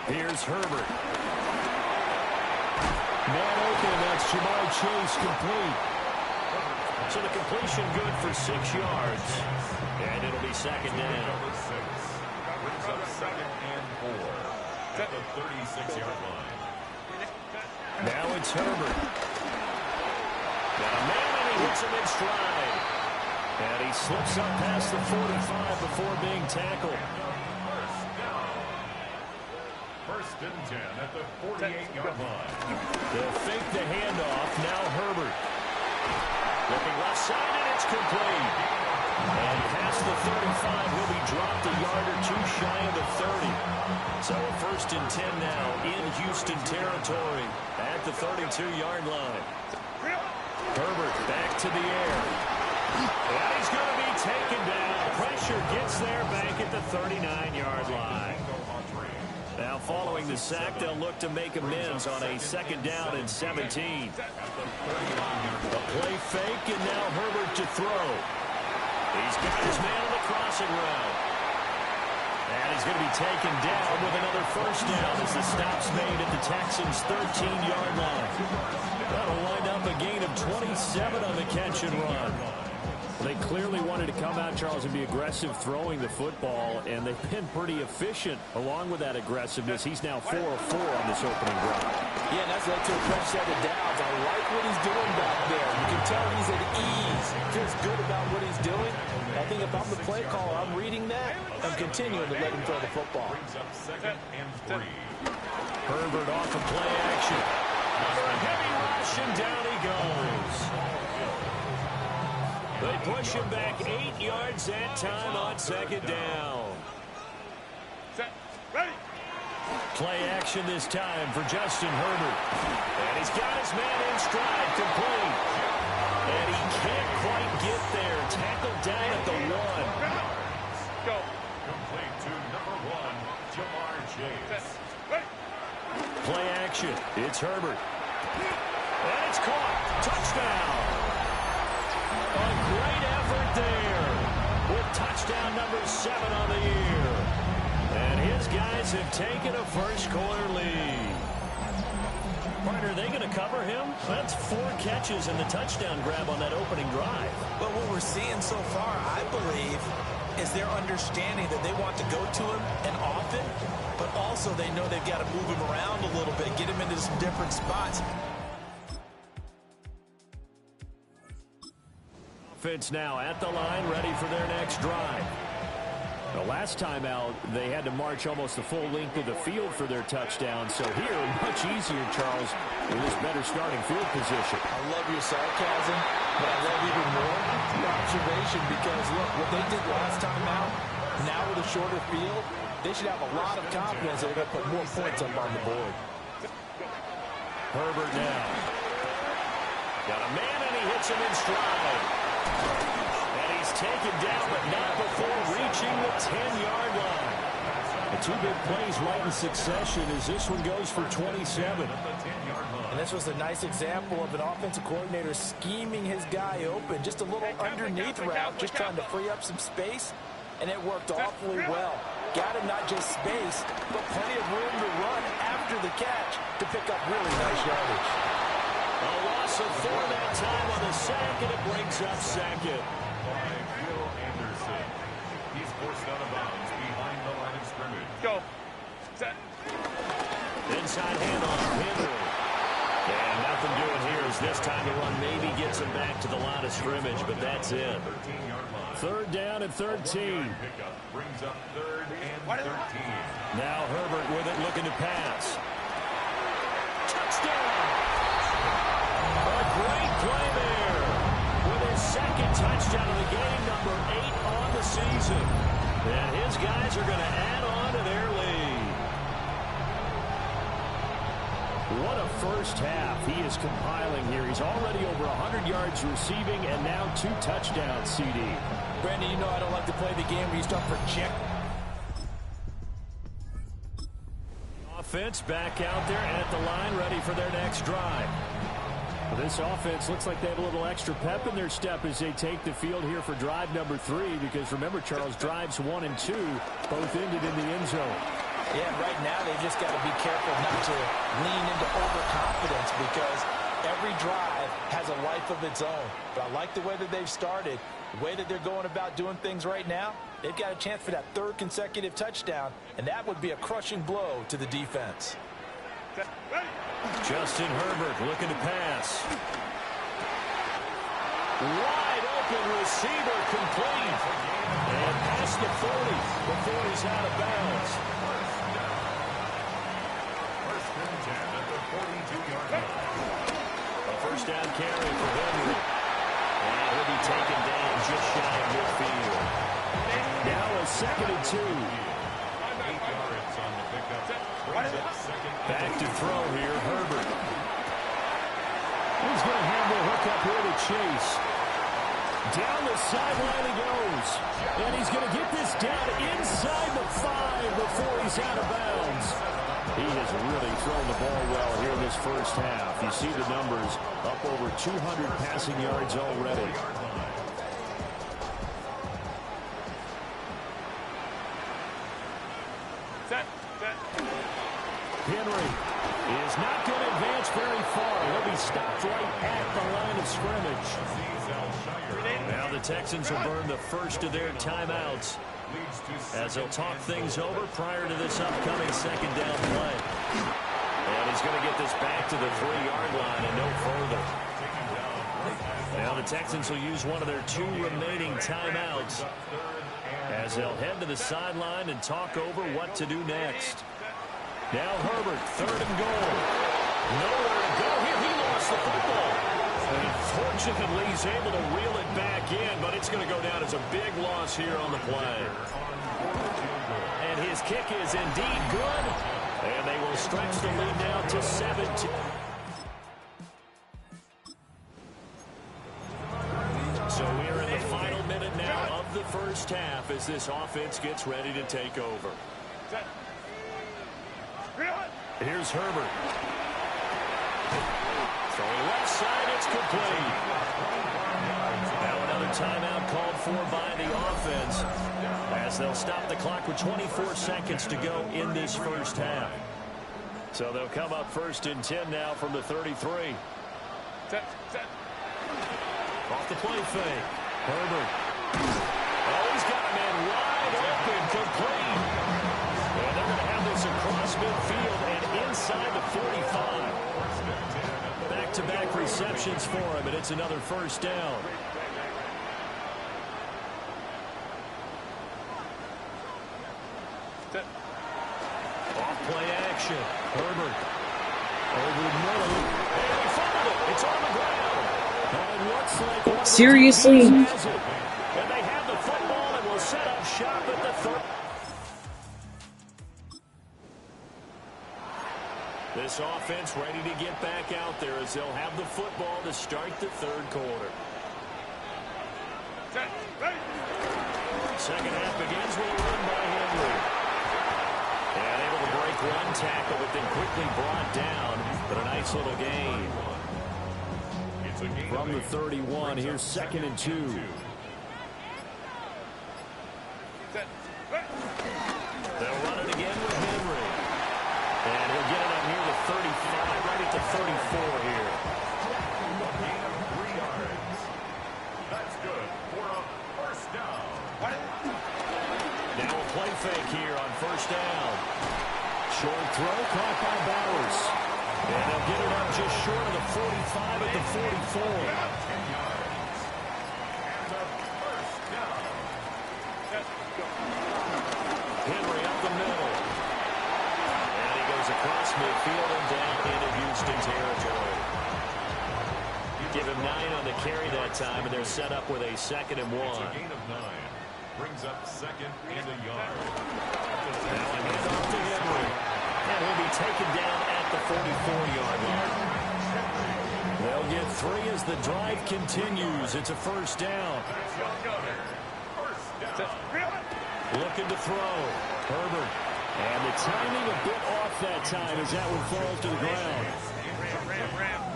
Here's Herbert. Man open, and that's Jamar Chase complete. So the completion good for 6 yards. And it'll be second down. Number 6 brings up second and 4 at the 36-yard line. Now it's Herbert. Got a man, and he hits him in stride. And he slips up past the 45 before being tackled. First and 10 at the 48-yard line. They'll fake the handoff. Now Herbert. Looking left side, and it's complete. And past the 35, will be dropped a yard or two shy of the 30. So a first and 10 now in Houston territory at the 32-yard line. Herbert back to the air. And he's going to be taken down. Pressure gets there back at the 39-yard line. Now following the sack, they'll look to make amends on a second down and 17. A play fake, and now Herbert to throw. He's got his man on the crossing route. And he's going to be taken down with another first down as the stop's made at the Texans' 13-yard line. That'll wind up a gain of 27 on the catch and run. They clearly wanted to come out, Charles, and be aggressive throwing the football, and they've been pretty efficient along with that aggressiveness. He's now 4 of 4 on this opening drive. Yeah, and that's led to a fresh set of downs. I like what he's doing back there. You can tell he's at ease. Feels good about what he's doing. I think if I'm the play caller, I'm reading that and continuing to let him throw the football. Second and 3. Herbert off of play action. Under a heavy rush, and down he goes. They push him back 8 yards that time on second down. Ready. Play action this time for Justin Herbert. And he's got his man in stride, complete. And he can't quite get there. Tackled down at the 1. Go. Complete to number 1, Jamar Chase. Play action. It's Herbert. And it's caught. Touchdown. A great effort there with touchdown number 7 on the year. And his guys have taken a first-quarter lead. Partner, are they going to cover him? That's 4 catches and the touchdown grab on that opening drive. But what we're seeing so far, I believe, is their understanding that they want to go to him and often, but also they know they've got to move him around a little bit, get him into some different spots. Offense now at the line, ready for their next drive. The last time out, they had to march almost the full length of the field for their touchdown. So here, much easier, Charles, with this better starting field position. I love your sarcasm, but I love even more your observation because, look, what they did last time out, now with a shorter field, they should have a lot of confidence that they're going to put more points up on the board. Herbert now. Got a man, and he hits him in stride. And he's taken down, but not before reaching the 10-yard line. The 2 big plays right in succession as this one goes for 27. And this was a nice example of an offensive coordinator scheming his guy open. Just a little underneath route, just trying to free up some space, and it worked awfully well. Got him not just space, but plenty of room to run after the catch to pick up really nice yardage. A loss of 4 that time on the sack, and it brings up second. By Will Anderson. He's forced out of bounds behind the line of scrimmage. Go. Set. Inside handoff, Henry. And nothing doing here as this time the run maybe gets him back to the line of scrimmage, but that's it. 13-yard line. 3rd down and 13. Pickup brings up 3rd and 13. Now Herbert with it, looking to pass. Touchdown! A great play there with his 2nd touchdown of the game, number 8 on the season. And his guys are going to add on to their lead. What a first half he is compiling here. He's already over 100 yards receiving and now 2 touchdowns, CD. Brandon, you know I don't like to play the game where you start project. Offense back out there at the line, ready for their next drive. Well, this offense looks like they have a little extra pep in their step as they take the field here for drive number 3, because remember, Charles, drives 1 and 2 both ended in the end zone. Yeah, right now they've just got to be careful not to lean into overconfidence because every drive has a life of its own. But I like the way that they've started, the way that they're going about doing things right now. They've got a chance for that third consecutive touchdown, and that would be a crushing blow to the defense. Justin Herbert looking to pass. Wide open receiver complete. And past the 40 before he's out of bounds. First and 10 at the 42-yard line. A first down carry for Henry. And he'll be taken down just shy of midfield. Now a 2nd and 2. 8 yards on the pickup. Brings up second. Back to throw here, Herbert. He's going to have the hook up here to Chase. Down the sideline he goes. And he's going to get this down inside the 5 before he's out of bounds. He has really thrown the ball well here in this first half. You see the numbers, up over 200 passing yards already. Henry is not going to advance very far. He'll be stopped right at the line of scrimmage. Now the Texans will burn the first of their timeouts as they'll talk things over prior to this upcoming second down play. And he's going to get this back to the 3-yard line and no further. Now the Texans will use one of their 2 remaining timeouts as they'll head to the sideline and talk over what to do next. Now Herbert, 3rd and goal. Nowhere to go here. He lost the football. And fortunately, he's able to reel it back in, but it's going to go down as a big loss here on the play. And his kick is indeed good. And they will stretch the lead now to 17. So we're in the final minute now of the first half as this offense gets ready to take over. Here's Herbert. Throwing left side, it's complete. Now another timeout called for by the offense as they'll stop the clock with 24 seconds to go in this first half. So they'll come up 1st and 10 now from the 33. Off the play fake. Herbert. Oh, he's got a man wide open, complete. And they're going to have this across midfield and inside the 45. Back-to-back receptions for him, and it's another first down. Off-play action. Herbert. Over the middle. And he fumbled it. It's on the ground. And it looks like Seriously? And they have the football and will set up shop at the 3rd. This offense ready to get back out there as they'll have the football to start the 3rd quarter. Second half begins with a run by Henry. And able to break one tackle, but then quickly brought down. But a nice little gain. From the 31, here's 2nd and 2. They'll run it again with Henry. And he'll get it up near the 35, right at the 34 here. Gain of 3 yards. That's good for a first down. Now a play fake here on first down. Short throw caught by Bowers. And they'll get it up just short of the 45 at the 44. 10 yards. And a first down. Henry up the middle. And he goes across midfield and down into Houston territory. Give him 9 on the carry that time, and they're set up with a 2nd and 1. It's a gain of 9. Brings up 2nd and a yard. Now a handoff to Henry. And he'll be taken down at the 44-yard line. They'll get 3 as the drive continues. It's a first down. Looking to throw. Herbert. And the timing a bit off that time as that one falls to the ground.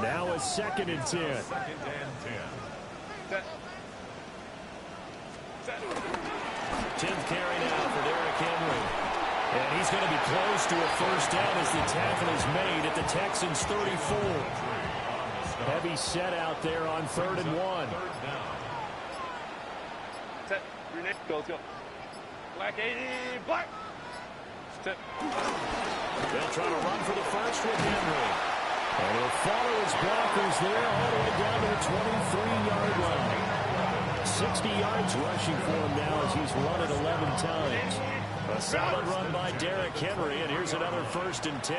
Now a 2nd and 10. 2nd and 10. 10th carry now for Derrick Henry. And he's going to be close to a first down as the tackle is made at the Texans' 34. Heavy set out there on 3rd and 1. Set. Grenade. Go. Black 80. Black. Step. They'll try to run for the first with Henry. And he'll follow his blockers there all the way down to the 23-yard line. 60 yards rushing for him now as he's run it 11 times. A solid run by Derrick Henry, and here's another 1st and 10.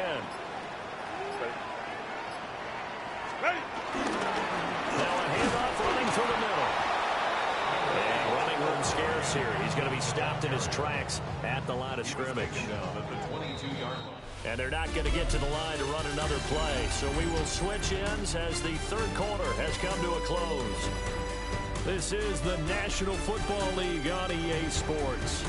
Ready. Now a handoff running through the middle. And running room scarce here. He's going to be stopped in his tracks at the line of scrimmage. And they're not going to get to the line to run another play. So we will switch ends as the 3rd quarter has come to a close. This is the National Football League on EA Sports.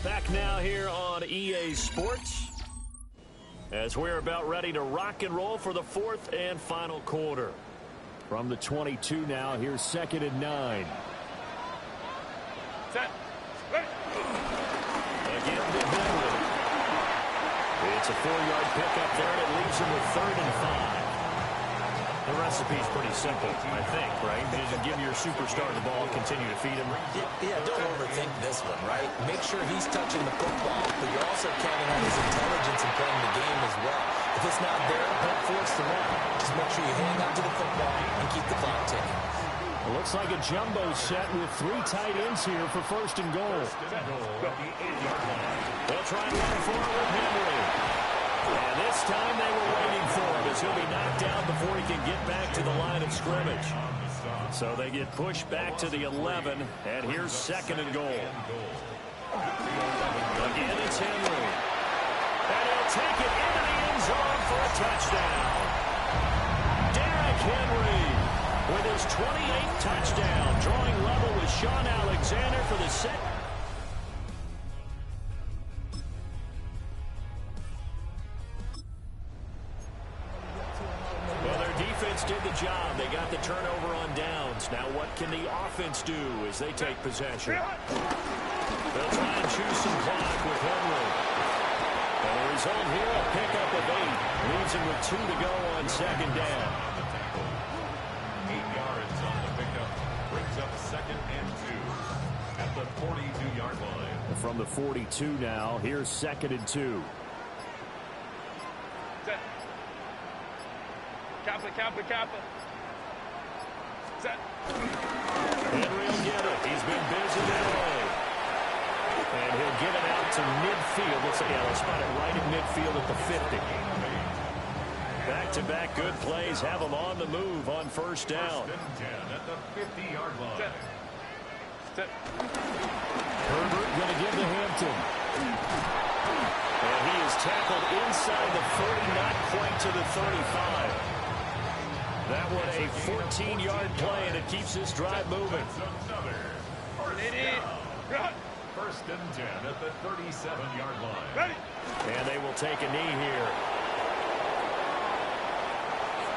Back now here on EA Sports as we're about ready to rock and roll for the 4th and final quarter. From the 22 now, here's 2nd and 9. Set. Ready. Again to Henry. It's a 4-yard pickup there, and it leaves him with 3rd and 5. The recipe's pretty simple, I think, right? You just give your superstar the ball, continue to feed him. Yeah, don't overthink this one, right? Make sure he's touching the football, but you're also counting on his intelligence in playing the game as well. If it's not there, don't force the run. Just make sure you hang on to the football and keep the clock ticking. It looks like a jumbo set with 3 tight ends here for 1st and goal. They'll try and run forward with Henry. And this time they were waiting for him as he'll be knocked out before he can get back to the line of scrimmage. So they get pushed back to the 11, and here's 2nd and goal. Again, it's Henry. And he'll take it into the end zone for a touchdown. Derrick Henry with his 28th touchdown, drawing level with Sean Alexander for the set. Well, their defense did the job. They got the turnover on downs. Now what can the offense do as they take possession? They'll try and choose some clock with Henry. And the result here, a pickup of 8. Leaves him with 2 to go on 2nd down. 8 yards on the pickup. Brings up 2nd and 2 at the 42-yard line. From the 42 now, here's 2nd and 2. Set. Kappa. Set. Henry will get it. He's been busy today. And he'll get it out to midfield. They'll spot it right at midfield at the 50. Back-to-back good plays have them on the move on 1st down. 1st and 10 at the 50-yard line. Set. Herbert going to give to Hampton. And he is tackled inside the 40, not quite to the 35. That one a 14-yard play, and it keeps this drive moving. First and 10 at the 37-yard line. Ready. And they will take a knee here.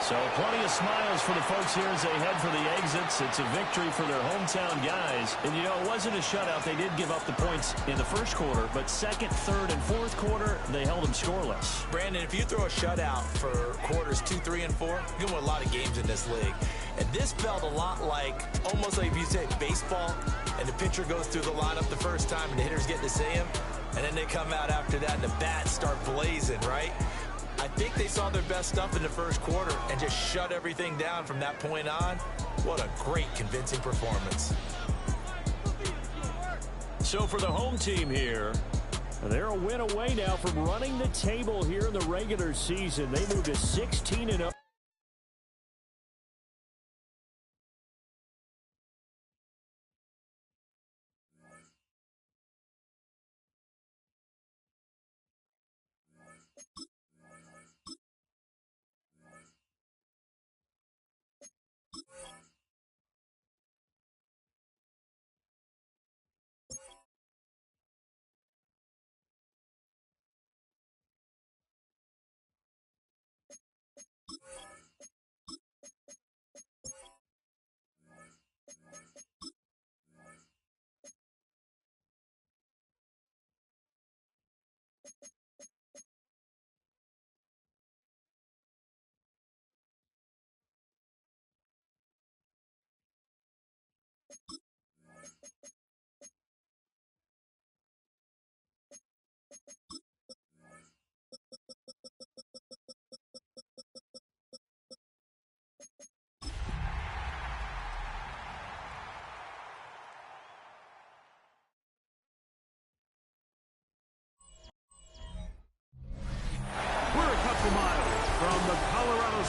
So plenty of smiles for the folks here as they head for the exits. It's a victory for their hometown guys. And, you know, it wasn't a shutout. They did give up the points in the 1st quarter, but 2nd, 3rd, and 4th quarter, they held them scoreless. Brandon, if you throw a shutout for quarters 2, 3, and 4, you're going to win a lot of games in this league. And this felt a lot like, almost like if you say baseball, and the pitcher goes through the lineup the first time and the hitters get to see him, and then they come out after that and the bats start blazing, right? I think they saw their best stuff in the 1st quarter and just shut everything down from that point on. What a great, convincing performance. So for the home team here, they're a win away now from running the table here in the regular season. They moved to 16-0.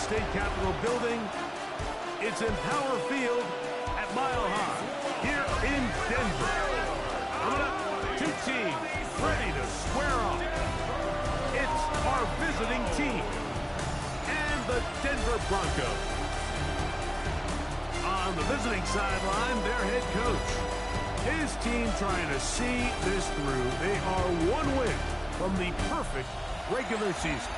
state capitol building. It's Empower Field at Mile High here in Denver. Coming up, two teams ready to square off. It's our visiting team and the Denver Broncos. On the visiting sideline, their head coach. His team trying to see this through. They are one win from the perfect regular season.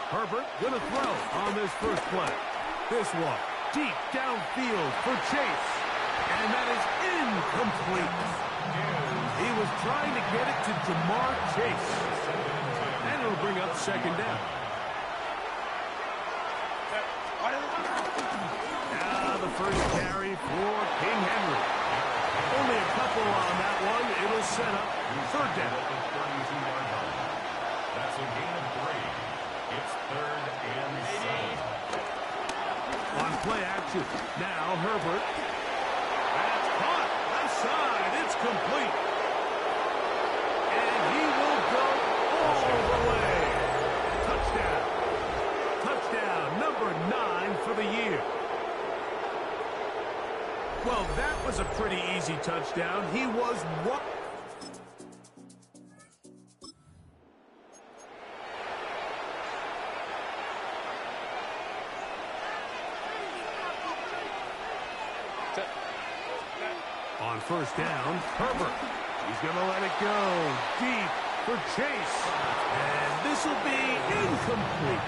Herbert gonna throw on this first play. This one deep downfield for Chase. And that is incomplete. He was trying to get it to Jamar Chase. And it'll bring up second down. Now the first carry for King Henry. Only a couple on that one. It'll set up third down. That's a gain of 3. It's 3rd and 7. On play action. Now Herbert. That's caught. Left side. It's complete. And he will go all the way. Touchdown. Touchdown number 9 for the year. Well, that was a pretty easy touchdown. He was what? On first down, Herbert. He's going to let it go deep for Chase. And this will be incomplete.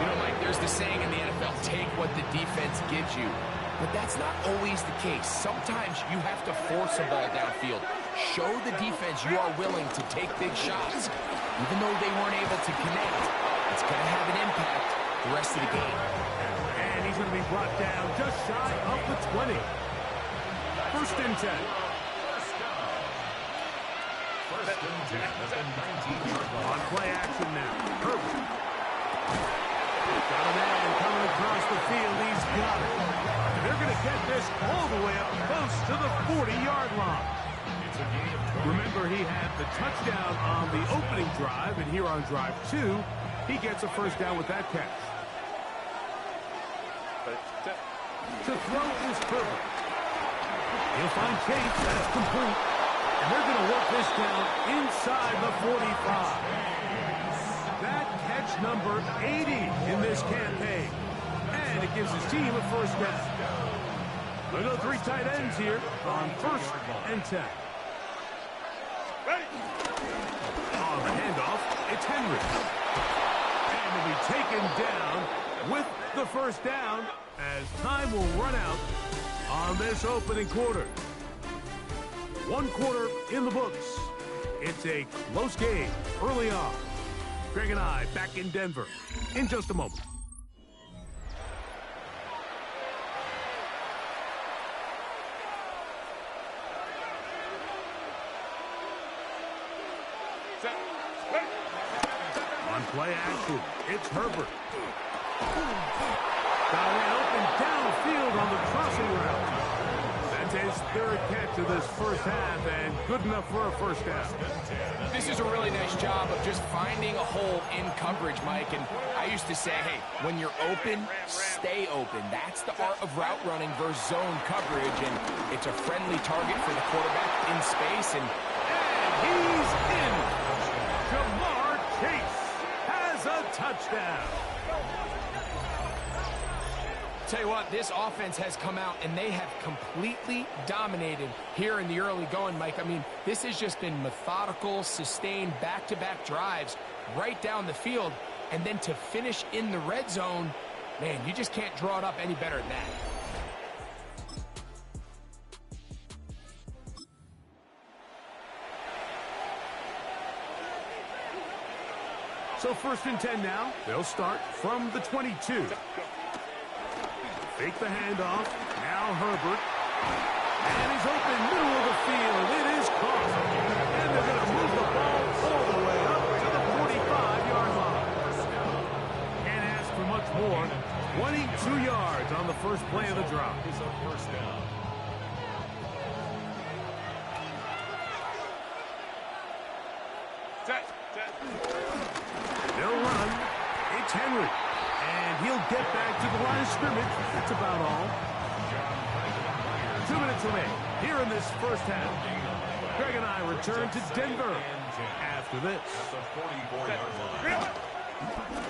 You know, Mike, there's the saying in the NFL, take what the defense gives you. But that's not always the case. Sometimes you have to force a ball downfield. Show the defense you are willing to take big shots. Even though they weren't able to connect, it's going to have an impact the rest of the game. And he's going to be brought down just shy of the 20. First and 10. First and 10 at the 19-yard line. On play action now. Herbert. Got a man coming across the field. He's got it. And they're going to get this all the way up close to the 40-yard line. It's a gain of 20. Remember, he had the touchdown on the opening drive, and here on drive 2, he gets a first down with that catch. To throw is Herbert. He'll find Chase. That's complete. And they're going to work this down inside the 45. That catch number 80 in this campaign. And it gives his team a first down. We'll go 3 tight ends here on first and 10. On the handoff, it's Henry. And will be taken down with the first down as time will run out on this opening quarter. 1 quarter in the books. It's a close game early on. Greg and I back in Denver in just a moment. On play action, it's Herbert. Got it open downfield on the crossing route. That's his 3rd catch of this first half, and good enough for a first down. This is a really nice job of just finding a hole in coverage, Mike. And I used to say, hey, when you're open, stay open. That's the art of route running versus zone coverage, and it's a friendly target for the quarterback in space. And he's in. Jamar Chase has a touchdown. Tell you what, this offense has come out and they have completely dominated here in the early going, Mike. I mean, this has just been methodical, sustained, back-to-back drives right down the field. And then to finish in the red zone, man, you just can't draw it up any better than that. So first and 10 now. They'll start from the 22. Fake the handoff. Now Herbert. And he's open middle of the field. It is caught. And they're going to move the ball all the way up to the 45-yard line. Can't ask for much more. 22 yards on the first play of the drop. It's a first down. They'll run. It's Henry. And he'll get back to the line of scrimmage. That's about all. 2 minutes remain here in this first half. Greg and I return to Denver after this.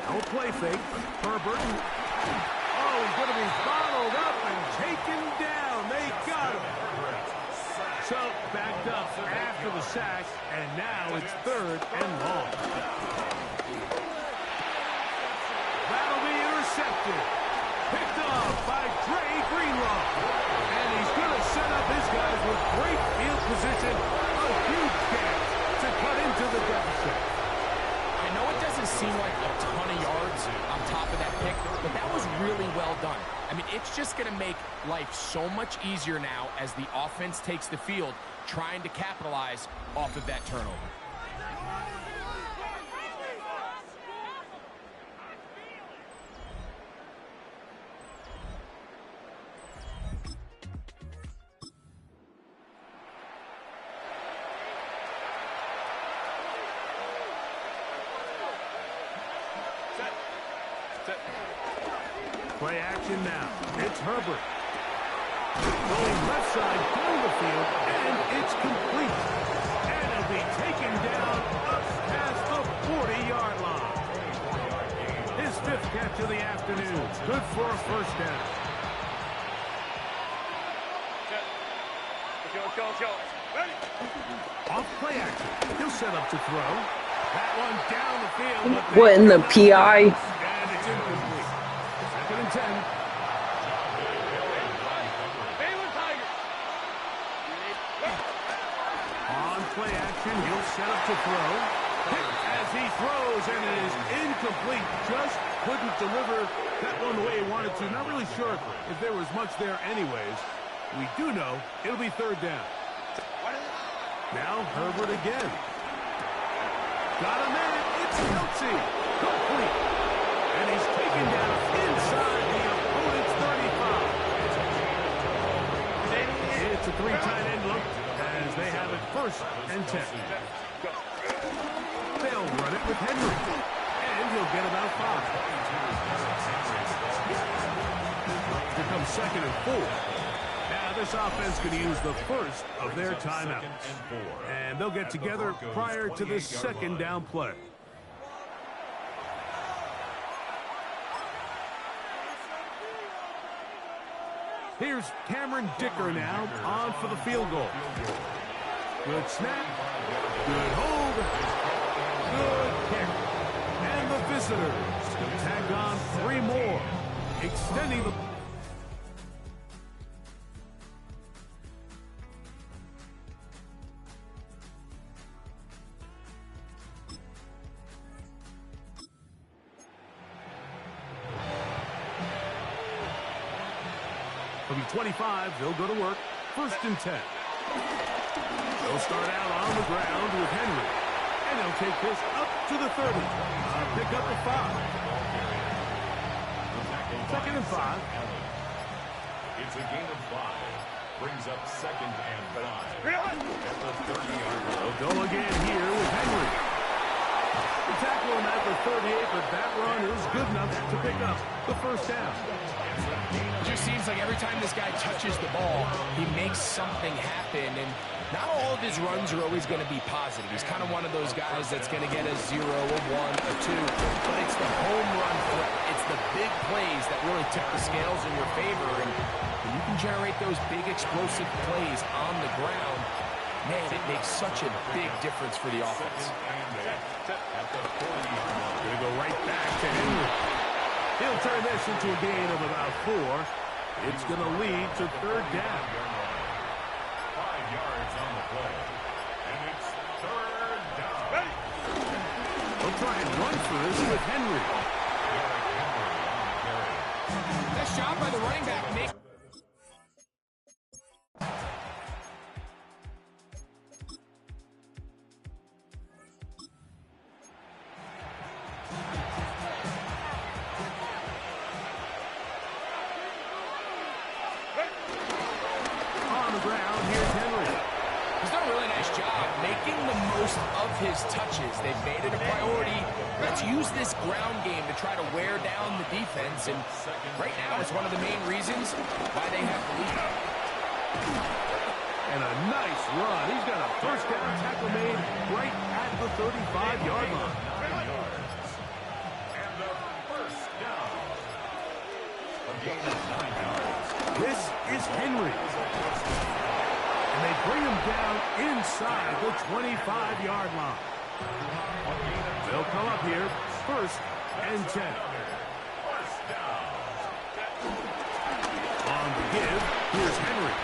No play fake. Herbert. Oh, he's going to be followed up and taken down. They got him. So, backed up after the sack, and now it's 3rd and long. That'll be intercepted. Picked up by Dre Greenlaw. And he's going to set up his guys with great field position. A huge chance to cut into the deficit. I know it doesn't seem like a ton of yards on top of that pick, but that was really well done. I mean, it's just going to make life so much easier now as the offense takes the field, trying to capitalize off of that turnover. Play action now. It's Herbert. Going left side down the field, and it's complete. And it'll be taken down up past the 40-yard line. His 5th catch of the afternoon. Good for a first down. Off play action. He'll set up to throw. That one down the field. What in the PI? And it's incomplete. 2nd and 10. On play action, he'll set up to throw. As he throws, and it is incomplete. Just couldn't deliver that one the way he wanted to. Not really sure if there was much there anyways. We do know it'll be 3rd down. Now Herbert again. Got him in. It's Kelsey. Complete. And he's taken down inside the opponent's 35. It's a 3 tight end look as they have it 1st and 10. They'll run it with Henry. And he'll get about 5. Here comes 2nd and 4. Now this offense can use the first of their timeouts. And they'll get together prior to this 2nd down play. Here's Cameron Dicker now on for the field goal. Good snap. Good hold. Good kick. And the visitors can tag on 3 more, extending the... From 25, they'll go to work. 1st and 10. They'll start out on the ground with Henry. And they'll take this up to the 30. Pick up a 5. 2nd and 5. It's a gain of 5. Brings up 2nd and 5. At the 30-yard line. They'll go again here with Henry. The tackle him at the 38, but that run is good enough to pick up the 1st down. It just seems like every time this guy touches the ball, he makes something happen, and not all of his runs are always going to be positive. He's kind of one of those guys that's going to get a 0, a 1, a 2, but it's the home run threat. It's the big plays that really tip the scales in your favor, and when you can generate those big explosive plays on the ground, man, it makes such a big difference for the offense. Going to go right back to Henry. He'll turn this into a gain of about 4. It's going to lead to 3rd down. 5 yards on the play. And it's 3rd down. They'll try and run for this with Henry. That Nice job by the running back. On the ground, here's Henry. He's done a really nice job making the most of his touches. They've made it a priority. Let's use this ground game to try to wear down the defense. And right now, it's one of the main reasons why they have the lead. And a nice run. He's got a first down tackle made right at the 35-yard line. And the first down. A gain of 9 yards. This is Henry. And they bring him down inside the 25-yard line. They'll come up here, first and 10. First down. On the give, here's Henry.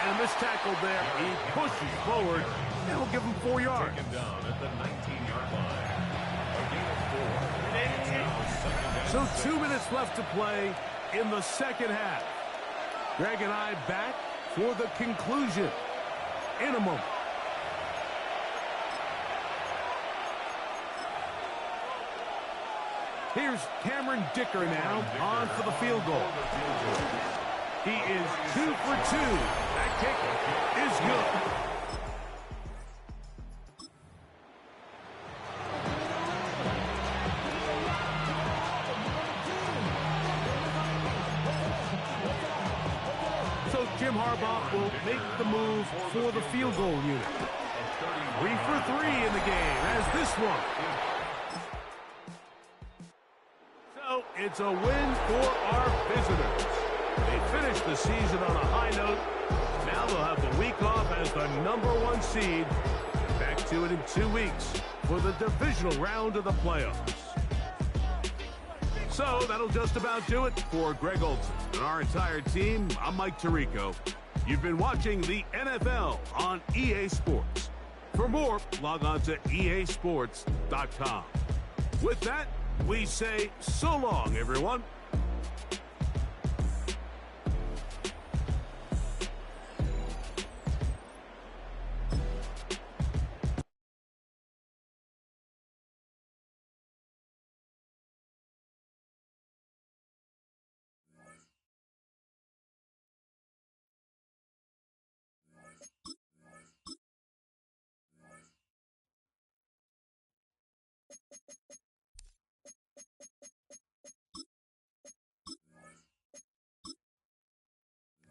And this tackle there, he pushes forward, and will give him 4 yards. Taken down at the 19-yard line. A gain of 4. So 2 minutes left to play in the second half. Greg and I back for the conclusion in a moment. Here's Cameron Dicker now on for the field goal. He is 2 for 2. That kick is good. So Jim Harbaugh will make the move for the field goal unit. 3 for 3 in the game as this one. So it's a win for our visitors. They finished the season on a high note. Now they'll have the week off as the #1 seed. Back to it in 2 weeks for the divisional round of the playoffs. So that'll just about do it for Greg Olson and our entire team. I'm Mike Tirico. You've been watching the NFL on EA Sports. For more, log on to easports.com. With that, we say so long, everyone.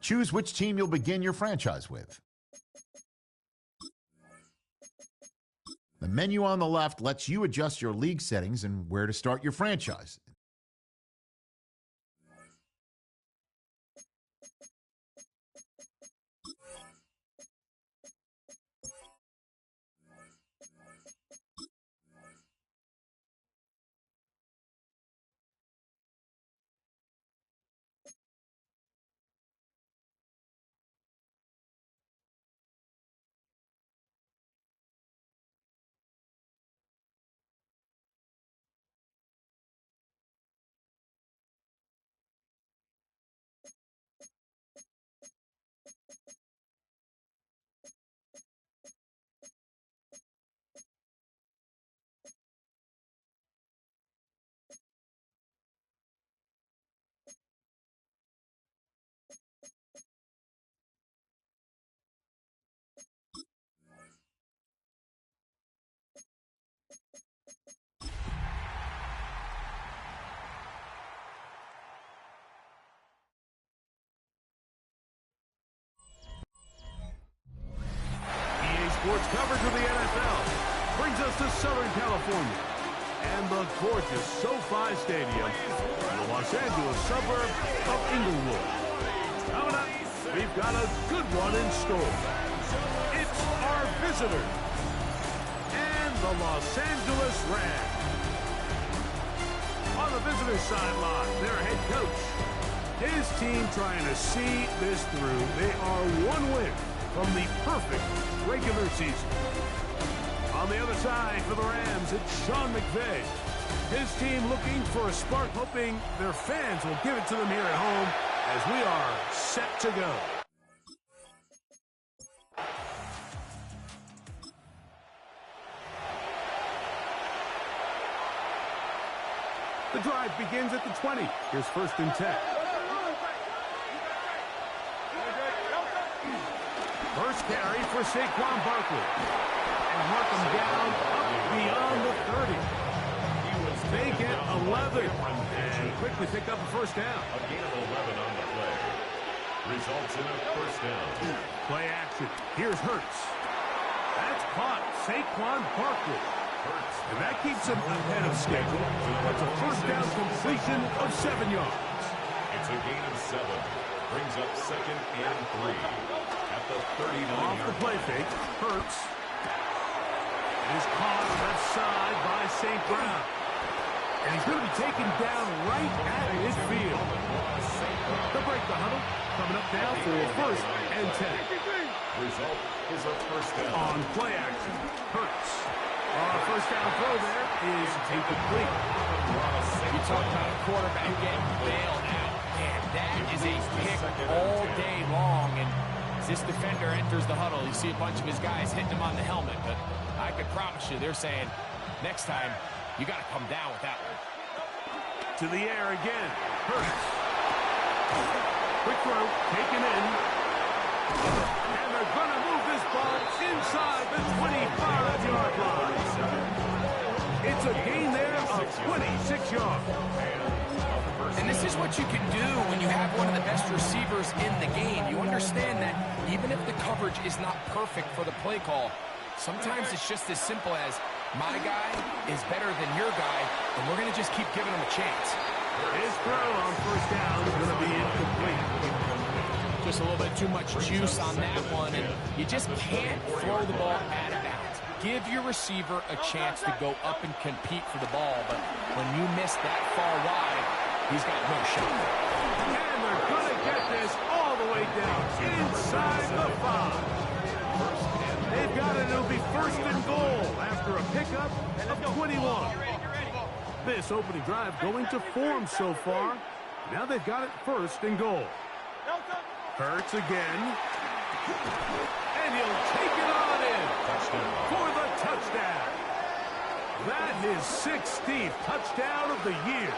Choose which team you'll begin your franchise with. The menu on the left lets you adjust your league settings and where to start your franchise. Sports coverage of the NFL brings us to Southern California and the gorgeous SoFi Stadium in the Los Angeles suburb of Inglewood. Coming up, we've got a good one in store. It's our visitors and the Los Angeles Rams. On the visitors' sideline, their head coach. His team trying to see this through. They are one win from the perfect regular season. On the other side for the Rams, it's Sean McVay. His team looking for a spark, hoping their fans will give it to them here at home as we are set to go. The drive begins at the 20. Here's 1st and 10. First carry for Saquon Barkley. And mark him down up beyond the 30. They get 11 and quickly pick up a 1st down. A gain of 11 on the play. Results in a 1st down. Play action. Here's Hurts. That's caught. Saquon Barkley. And that keeps him ahead of schedule. That's a 1st down completion of 7 yards. It's a gain of 7. Brings up 2nd and 3 at the 39-yard. Off the play fake. Hurts. Is caught left side by St. Brown. And he's going to be taken down right at midfield. They'll break the huddle. Coming up now for 1st and 10. Result is a 1st down. On play action. Hurts. 1st down throw there is incomplete. You talk about a quarterback getting bailed out. Man, that is a pick all day long. And as this defender enters the huddle, you see a bunch of his guys hitting him on the helmet. But I could promise you, they're saying, next time, you got to come down with that one. To the air again. Hurts. Quick throw, taken in. And they're going to move this ball inside the 25-yard line. It's a gain there of 26 yards. And this is what you can do when you have one of the best receivers in the game. You understand that even if the coverage is not perfect for the play call, sometimes it's just as simple as my guy is better than your guy, and we're going to just keep giving him a chance. His throw on 1st down is going to be incomplete. Just a little bit too much juice on that one, and you just can't throw the ball out of bounds. Give your receiver a chance to go up and compete for the ball, but when you miss that far wide, he's got no shot. And they're going to get this all the way down inside the 5. They've got it. It'll be 1st and goal after a pickup of 21. This opening drive going to form so far. Now they've got it 1st and goal. Hurts again. And he'll take it on in for the touchdown. That is 16th touchdown of the year.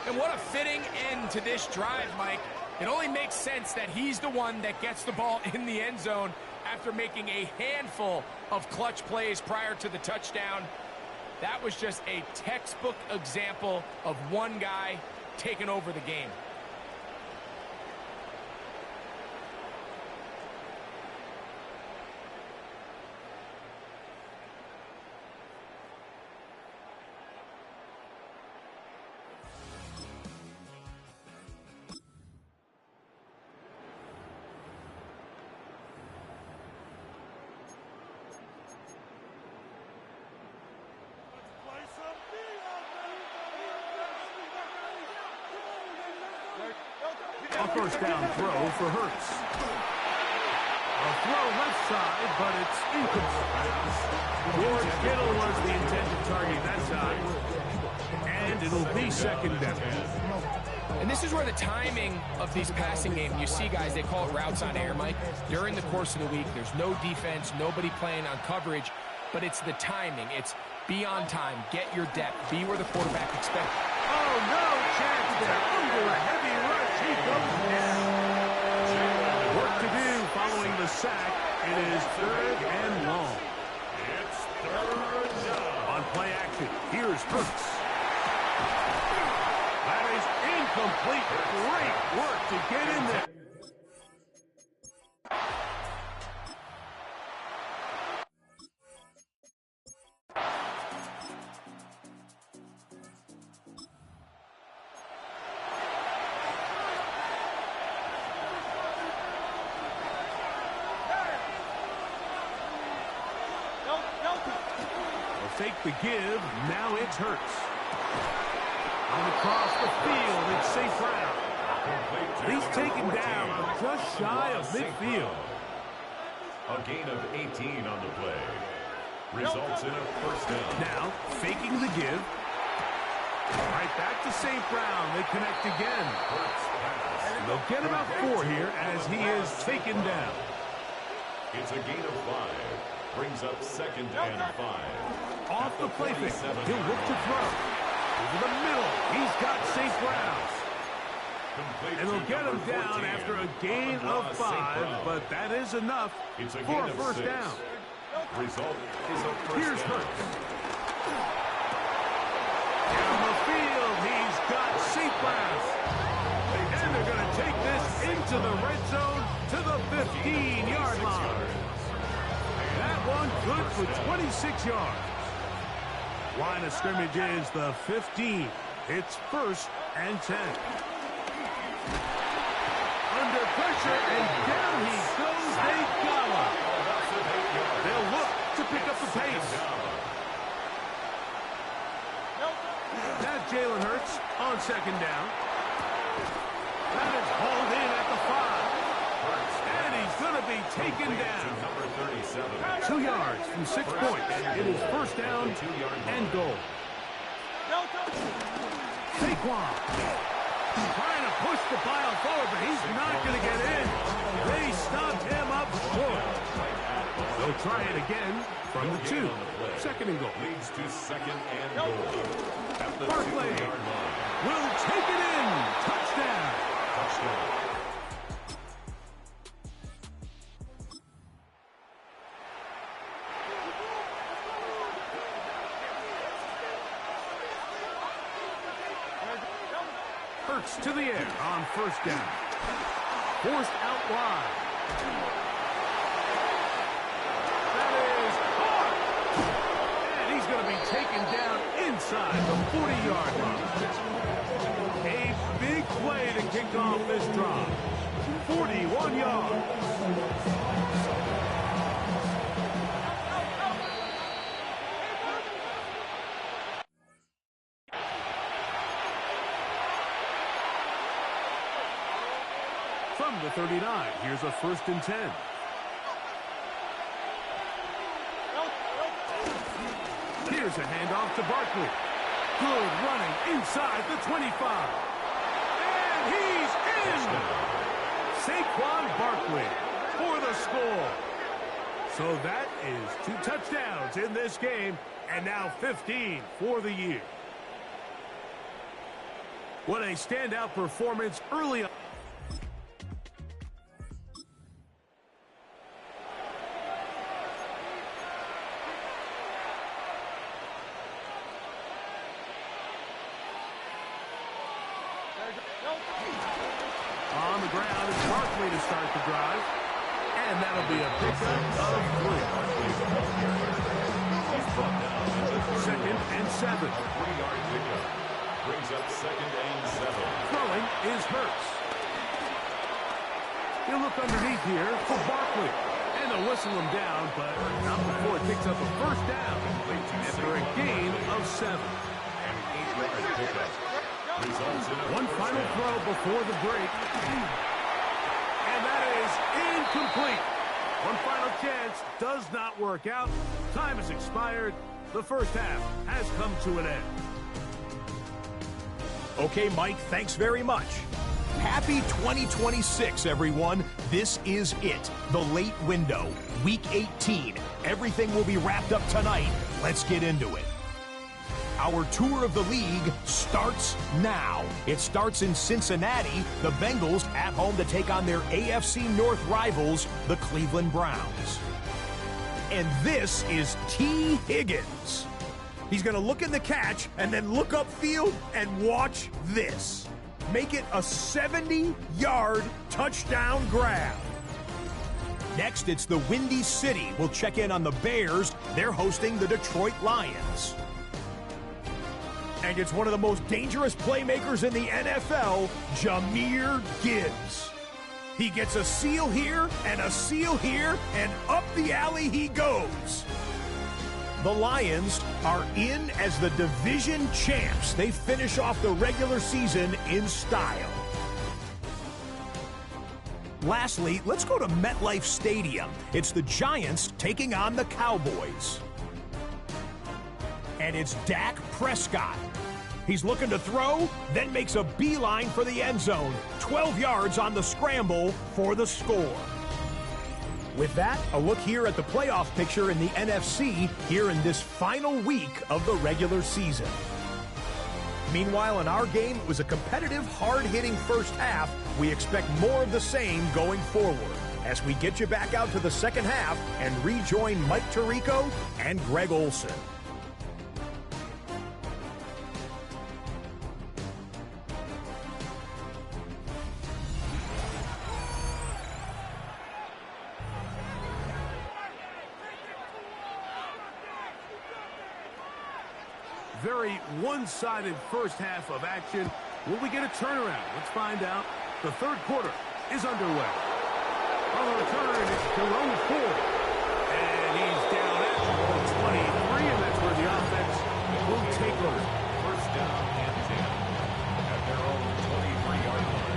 And what a fitting end to this drive, Mike. It only makes sense that he's the one that gets the ball in the end zone after making a handful of clutch plays prior to the touchdown. That was just a textbook example of one guy taking over the game. A 1st down throw for Hurts. A throw left side, but it's incomplete. George Kittle was the intended target that time. And it'll be 2nd down. And this is where the timing of these passing games, you see guys, they call it routes on air, Mike. During the course of the week, there's no defense, nobody playing on coverage, but it's the timing. It's be on time, get your depth, be where the quarterback expects. Oh, no chance there. Under a heavy rush, he goes down. Work to do following the sack. It is 3rd and long. It's 3rd down. On play action, here's Hurts. That is incomplete. Great work to get in there. Fake the give. Now it's Hurts. And across the field, it's St. Brown. He's taken down just shy of midfield. A gain of 18 on the play. Results in a first down. Now, faking the give. Right back to St. Brown. They connect again. And they'll get about 4 here as he is taken down. It's a gain of 5. Brings up 2nd and 5. Off the play fake. He'll look to throw. Over the middle. He's got St. Brown. And they'll get him down after a gain of 5, but that is enough for a first down. Result is a first Here's down. Hurts. Down the field, he's got St. Brown. And they're going to take this into the red zone to the 15-yard line. That one good for 26 yards. Line of scrimmage is the 15. It's 1st and 10. Under pressure, and down he goes. They got him. They'll look to pick up the pace. Now Jalen Hurts on 2nd down. That is hauled in at the 5. And he's going to be taken down. 2 yards from 6 points. It is 1st down and goal. Saquon trying to push the pile forward, but he's not going to get in. They stopped him up short. They'll try it again from the 2. 2nd and goal. Leads to 2nd and goal. At the Barkley 2-yard line. will take it in. Touchdown. Touchdown. Hurts to the air on 1st down. Forced out wide. That is hard. And he's going to be taken down inside the 40-yard line. A big play to kick off this drive. 41 yards. From the 39, here's a 1st and 10. Here's a handoff to Barkley. Good running inside the 25. And he's in! Saquon Barkley for the score. So that is 2 touchdowns in this game, and now 15 for the year. What a standout performance early on. On the ground, it's Barkley to start the drive. And that'll be a pickup of 3. 2nd and 7. 3-yard pickup. Brings up 2nd and 7. Throwing is Hurts. He'll look underneath here for Barkley. And they'll whistle him down, but not before it picks up a 1st down. After a gain of 7. An 8-yard pickup. Results in a One final throw before the break. And that is incomplete. One final chance does not work out. Time has expired. The first half has come to an end. Okay, Mike, thanks very much. Happy 2026, everyone. This is it, the late window, Week 18. Everything will be wrapped up tonight. Let's get into it. Our tour of the league starts now. It starts in Cincinnati, the Bengals at home to take on their AFC North rivals, the Cleveland Browns. And this is T. Higgins. He's going to look in the catch and then look upfield and watch this. Make it a 70-yard touchdown grab. Next, it's the Windy City. We'll check in on the Bears. They're hosting the Detroit Lions. And it's one of the most dangerous playmakers in the NFL, Jahmyr Gibbs. He gets a seal here, and up the alley he goes. The Lions are in as the division champs. They finish off the regular season in style. Lastly, let's go to MetLife Stadium. It's the Giants taking on the Cowboys. and it's Dak Prescott. He's looking to throw, then makes a beeline for the end zone. 12 yards on the scramble for the score. With that, a look here at the playoff picture in the NFC here in this final week of the regular season. Meanwhile, in our game, it was a competitive, hard-hitting first half. We expect more of the same going forward as we get you back out to the second half and rejoin Mike Tirico and Greg Olson. Very one-sided first half of action. Will we get a turnaround? Let's find out. The third quarter is underway. On the return, it's Jerome Ford. And he's down at the 23, and that's where the offense will take over. First down and 10 at their own 23-yard line.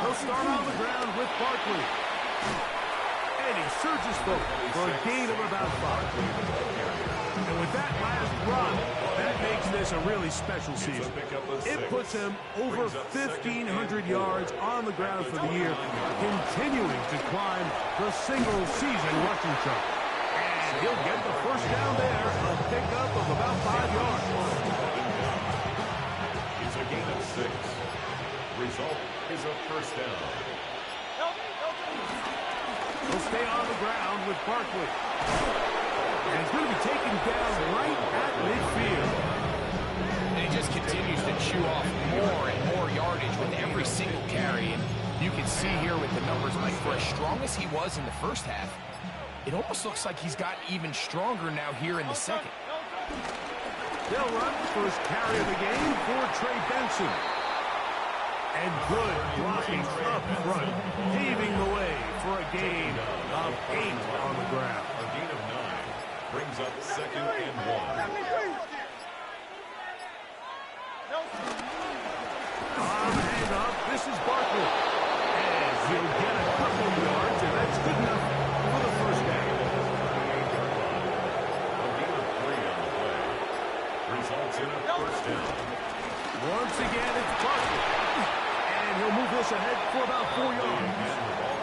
He'll start on the ground with Barkley. And he surges forward for a gain of about 5. And with that last run, that makes this a really special season. It puts him over 1,500 yards on the ground for the year, continuing to climb the single-season rushing chart. And he'll get the first down there, a pickup of about 5 yards. It's a gain of 6. Result is a first down. He'll stay on the ground with Barkley. And he's going to be taken down right at midfield. And he just continues to chew off more and more yardage with every single carry. And you can see here with the numbers, Mike, for as strong as he was in the first half, it almost looks like he's got even stronger now here in the second. They'll run first carry of the game for Trey Benson. And good blocking up front, paving the way for a gain of 8 on the ground. A gain of 9 brings up second and 1. On the handoff, this is Barkley. And he'll get a couple of yards, and that's good enough for the first down. A gain of 3 on the play. Results in a first down. Once again, it's Barkley. And he'll move this ahead for about 4 yards.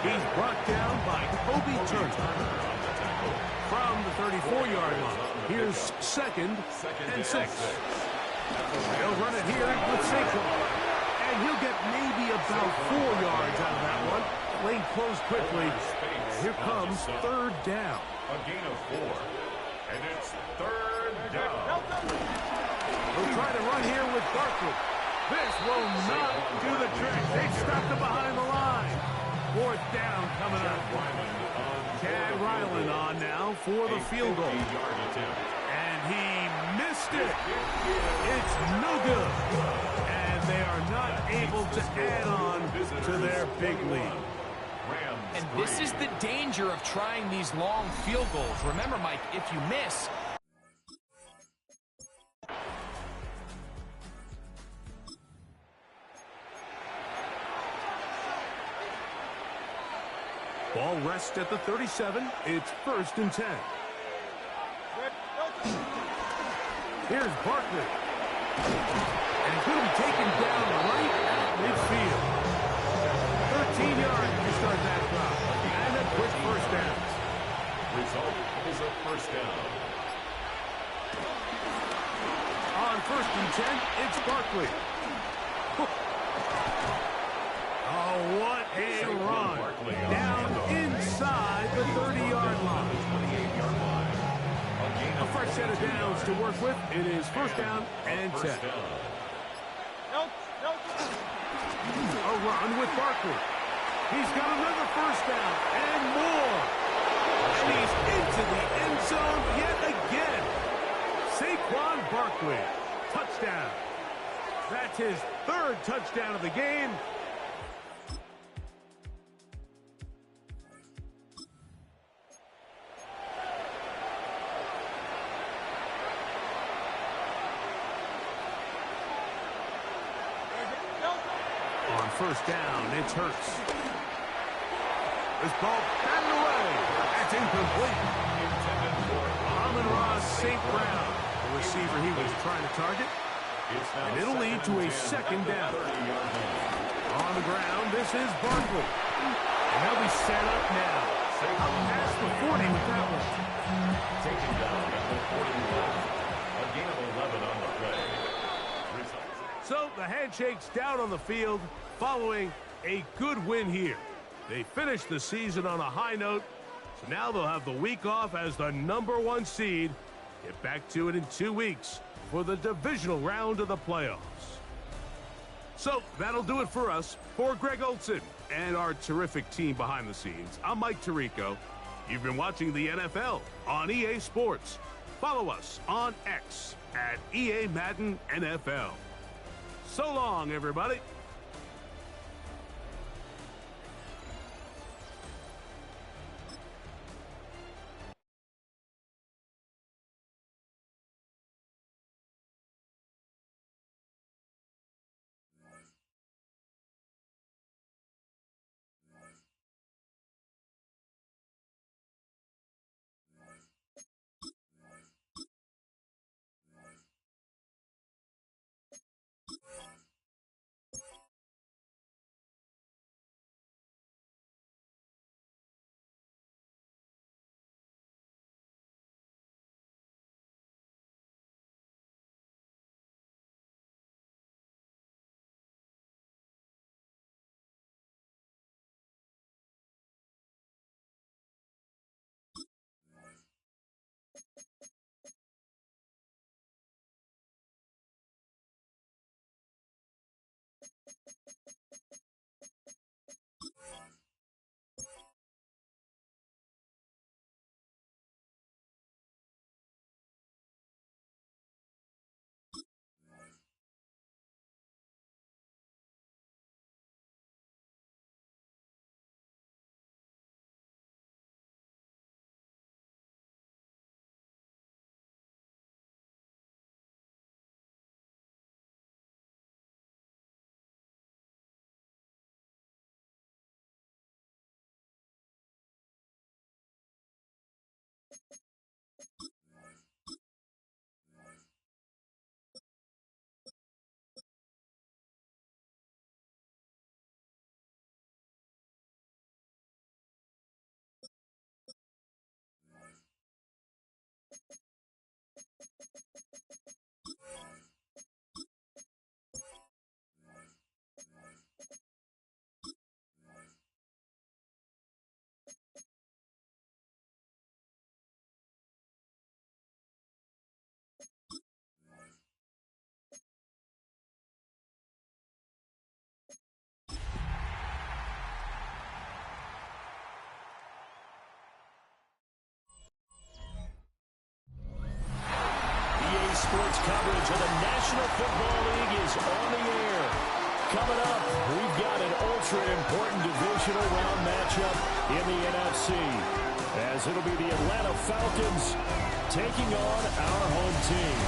He's brought down by Kobe Turner. From the 34-yard line, here's second and 6. They'll run it here with Saquon. And he'll get maybe about 4 yards out of that one. Lane closed quickly. Here comes third down. A gain of 4. And it's third down. We'll try to run here with Barkley. This will not do the trick. They've stopped him behind the line. Fourth down coming up. Chad Ryland on now for the field goal. And he missed it. It's no good. And they are not able to add on to their big lead. And this is the danger of trying these long field goals. Remember, Mike, if you miss, ball rests at the 37. It's first and 10. Here's Barkley. And he's going to be taken down right at midfield. 13 yards to start that drive. And a quick first down. Result is a first down. On first and 10, it's Barkley. Oh, what a run. Down inside the 30-yard line. A fresh set of downs to work with. It is first down and 10. A run with Barkley. He's got another first down and more. And he's into the end zone yet again. Saquon Barkley, touchdown. That's his third touchdown of the game. first down. It's Hurts. This ball batted away. That's incomplete. Amon-Ra St. Brown, the receiver he was trying to target. And it'll lead to a second down. On the ground, this is Barkley. And they'll be set up now. Up past the 40 with that one. Taken down at the 41. A gain of 11 on the play. So the Handshake's down on the field following a good win here. They finished the season on a high note, so now they'll have the week off as the #1 seed. Get back to it in 2 weeks for the divisional round of the playoffs. So that'll do it for us. For Greg Olson and our terrific team behind the scenes, I'm Mike Tirico. You've been watching the NFL on EA Sports. Follow us on X at EA Madden NFL. So long, everybody. Sports coverage of the National Football League is on the air. Coming up, we've got an ultra-important divisional round matchup in the NFC, as it'll be the Atlanta Falcons taking on our home team.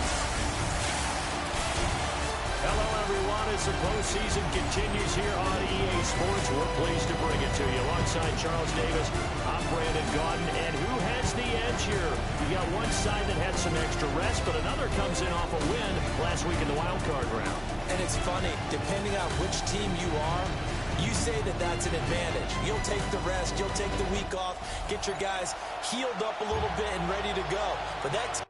Hello, everyone. As the postseason continues here on EA Sports, we're pleased to bring it to you. Alongside Charles Davis, I'm Brandon Gaudin. And who has the edge here? You got one side that had some extra rest, but another comes in off a win last week in the wild card round. And it's funny, depending on which team you are, you say that that's an advantage. You'll take the rest, you'll take the week off, get your guys healed up a little bit and ready to go. But that's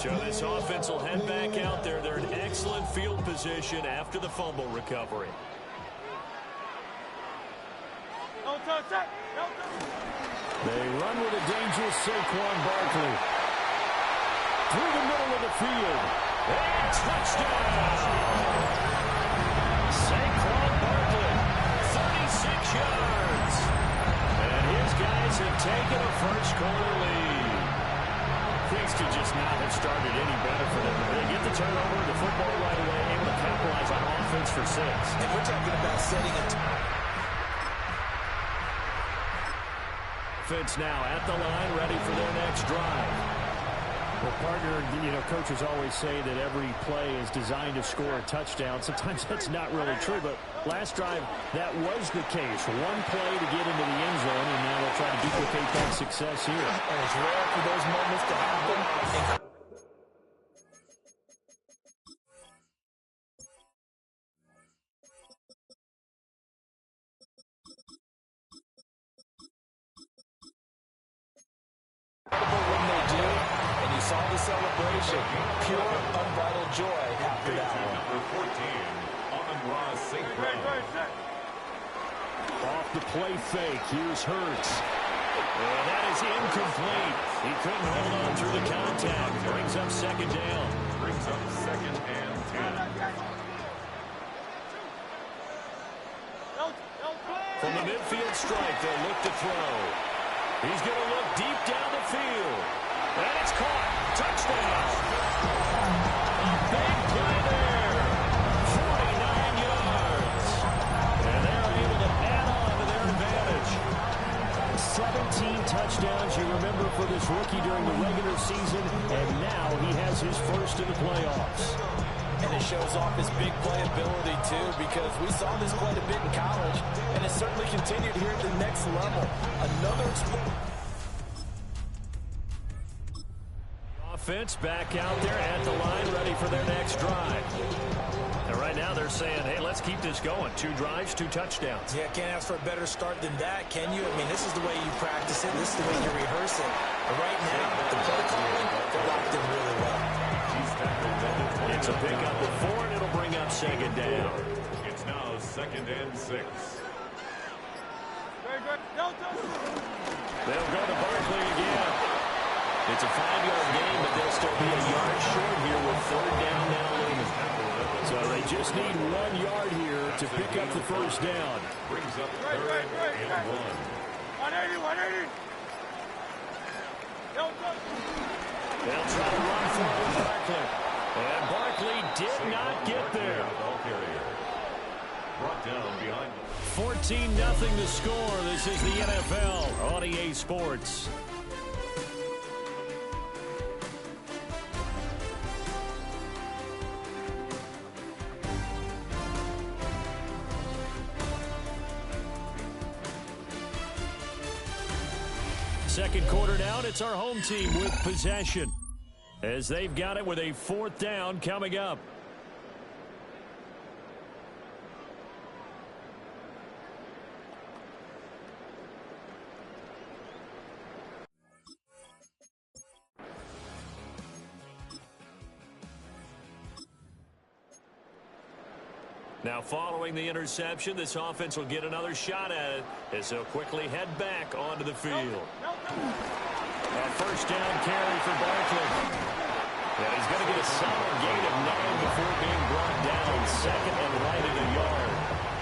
so this offense will head back out there. They're in excellent field position after the fumble recovery. They run with a dangerous Saquon Barkley. Through the middle of the field. And touchdown! Saquon Barkley, 36 yards. And his guys have taken a first quarter lead. Things could just not have started any better for them. They get the turnover, the football right away, able to capitalize on offense for 6. And we're talking about setting it. Offense now at the line, ready for their next drive. Well, partner, coaches always say that every play is designed to score a touchdown. Sometimes that's not really true, but last drive, that was the case. One play to get into the end zone, and now they'll try to duplicate that success here. And it's rare for those moments to happen. When they do, and you saw the celebration, pure, unbridled joy after that one. Number 14, Amon-Ra St. Brown. Off the play fake, here's Hurts. And that is incomplete. He couldn't hold on through the contact. Brings up second down. Brings up second and 10. From the midfield strike, they'll look to throw. He's going to look deep down the field. And it's caught. Touchdown. Big play there. 49 yards. And they're able to add on to their advantage. 17 touchdowns, you remember, for this rookie during the regular season. And now he has his first in the playoffs. And it shows off his big play ability, too, because we saw this quite a bit in college, and it certainly continued here at the next level. Another offense back out there at the line, ready for their next drive. And right now they're saying, hey, let's keep this going. 2 drives, 2 touchdowns. Yeah, can't ask for a better start than that, can you? I mean, this is the way you practice it. This is the way you rehearse it. But right now, the play calling, they're locked in really well. It's a pickup of 4, and it'll bring up second down. It's now second and 6. They'll go to Barkley again. It's a 5-yard gain, but they'll still be a yard short here with third down now looming. So they just need 1 yard here to pick up the first down. Brings up third and 1. 180. They'll try to run forward Barkley. And Barkley did not get there. Ball carrier. Brought down behind 14-0 the score. This is the NFL on EA Sports. Second quarter down, it's our home team with possession, as they've got it with a 4th down coming up. Now, following the interception, this offense will get another shot at it as they'll quickly head back onto the field. A first down carry for Barkley. And he's going to get a solid gain of 9 before being brought down. Second and right in the yard.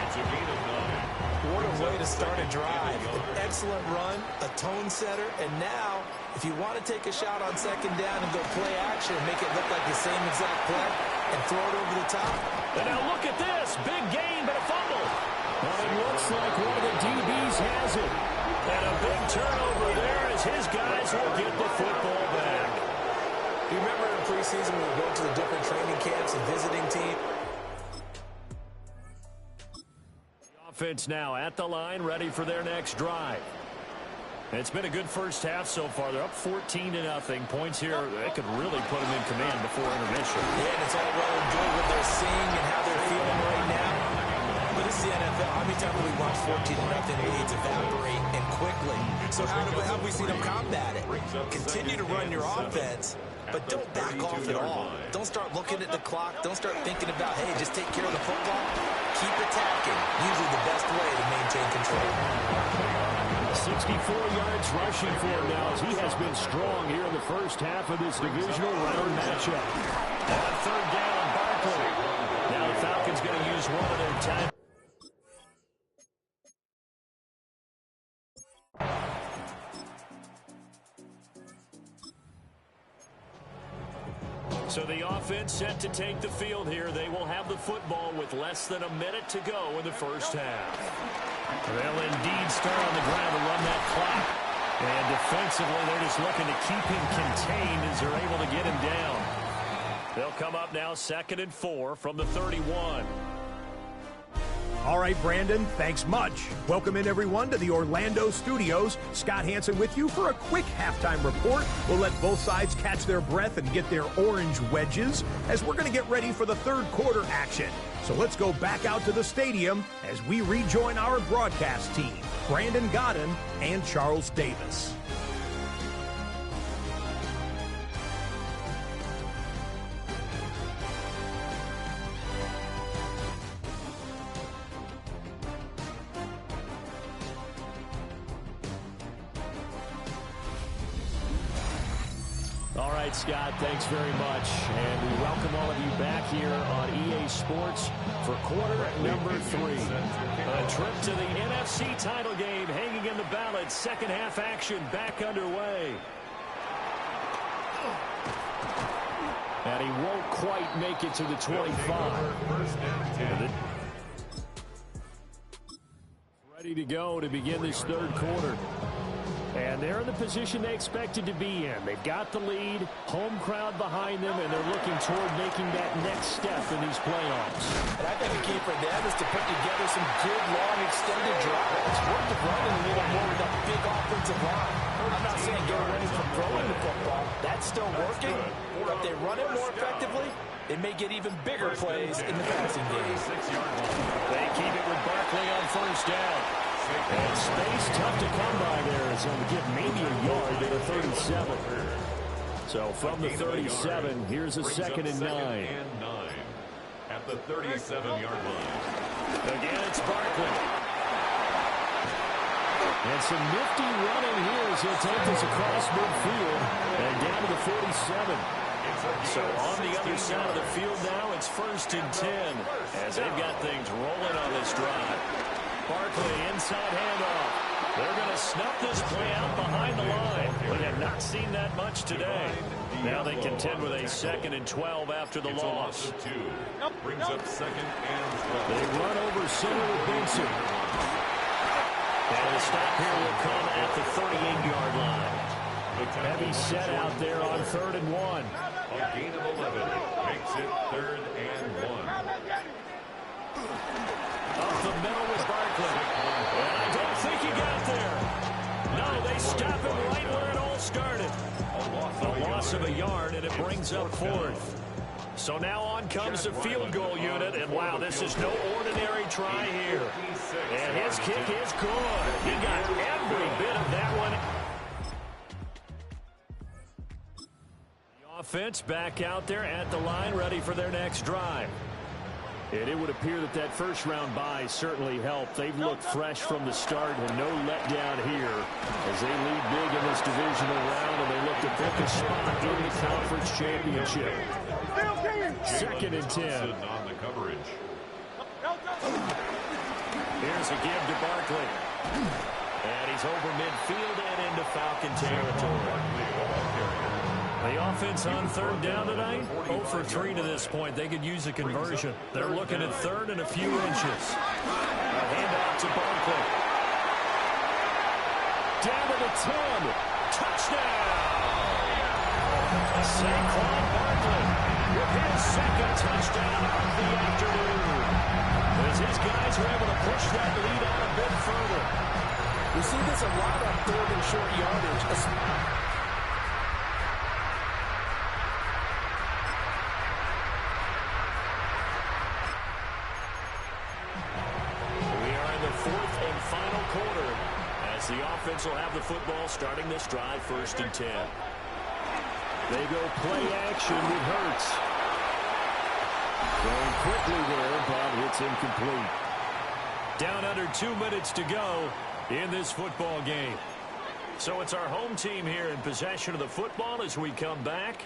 It's a gain of 9. What a way to start a drive. An excellent run, a tone setter, and now, if you want to take a shot on second down and go play action and make it look like the same exact play and throw it over the top. And now look at this. Big gain, but a fumble. Well, it looks like one of the DBs has it. And a big turnover there as his guys will get the football back. You remember in preseason when we go to the different training camps and visiting team? The offense now at the line, ready for their next drive. It's been a good first half so far. They're up 14-0. Points here, they could really put them in command before intermission. Yeah, and it's all well and good what they're seeing and how they're feeling right now. But this is the NFL. How many times have we watched 14-0 leads evaporate and quickly? So how have we seen them combat it? Continue to run your offense, but don't back off at all. Don't start looking at the clock. Don't start thinking about, hey, just take care of the football. Keep attacking. Usually the best way to maintain control. 64 yards rushing for him now as he has been strong here in the first half of this divisional round matchup. And third down, Barkley. Now the Falcons going to use one of their time. So the offense set to take the field here. They will have the football with less than a minute to go in the first half. They'll indeed start on the ground to run that clock. And defensively, they're just looking to keep him contained as they're able to get him down. They'll come up now 2nd and 4 from the 31. All right, Brandon, thanks much. Welcome in, everyone, to the Orlando studios. Scott Hansen with you for a quick halftime report. We'll let both sides catch their breath and get their orange wedges as we're going to get ready for the third quarter action. So let's go back out to the stadium as we rejoin our broadcast team, Brandon Godden and Charles Davis. All right, Scott, thanks very much. And we welcome all of you back here on EA Sports for quarter number 3. A trip to the NFC title game hanging in the balance. Second half action back underway. And he won't quite make it to the 25. Ready to go to begin this third quarter. And they're in the position they expected to be in. They've got the lead, home crowd behind them, and they're looking toward making that next step in these playoffs. And I think the key for them is to put together some good, long, extended drives. Work the running a little more with that big offensive line. I'm not saying get away from throwing the football. That's still working. But if they run it more effectively, it may get even bigger plays in the passing game. They keep it with Barkley on first down. And space tough to come by there. So we get maybe a yard to the 37. So from the 37, here's a 2nd and 9. At the 37-yard line. Again, it's Barkley. And some nifty running here as he'll take this across midfield and down to the 47. So on the other side of the field now, it's 1st and 10 as they've got things rolling on this drive. Barkley inside handoff. They're going to snuff this play out behind the line. We have not seen that much today. Now they contend with a 2nd and 12 after the loss. Brings up 2nd and 12. They run over center with Benson. And the stop here will come at the 38-yard line. Heavy set out there on 3rd and 1. A gain of 11 makes it 3rd and 1. Up the middle with Barkley. And I don't think he got there. No, they stop him right where it all started. A loss of a yard, and it brings up 4th. So now on comes the field goal unit, and wow, this is no ordinary try here. And his kick is good. He got every bit of that one. The offense back out there at the line, ready for their next drive. And it would appear that that first-round bye certainly helped. They've looked fresh from the start and no letdown here as they lead big in this divisional round, and they look to pick a spot in the conference championship. 2nd and 10. On the coverage. Here's a give to Barkley. And he's over midfield and into Falcon territory. The offense on 3rd down tonight, 0 for 3 to this point. They could use a conversion. They're looking at 3rd and a few inches. A handoff to Barkley. Down to the 10. Touchdown! Saquon Barkley with his 2nd touchdown of the afternoon. As his guys are able to push that lead out a bit further. We see this a lot on 3rd and short yardage. The offense will have the football starting this drive, 1st and 10. They go play action with Hurts. Going quickly there, but it's incomplete. Down under 2 minutes to go in this football game. So it's our home team here in possession of the football as we come back.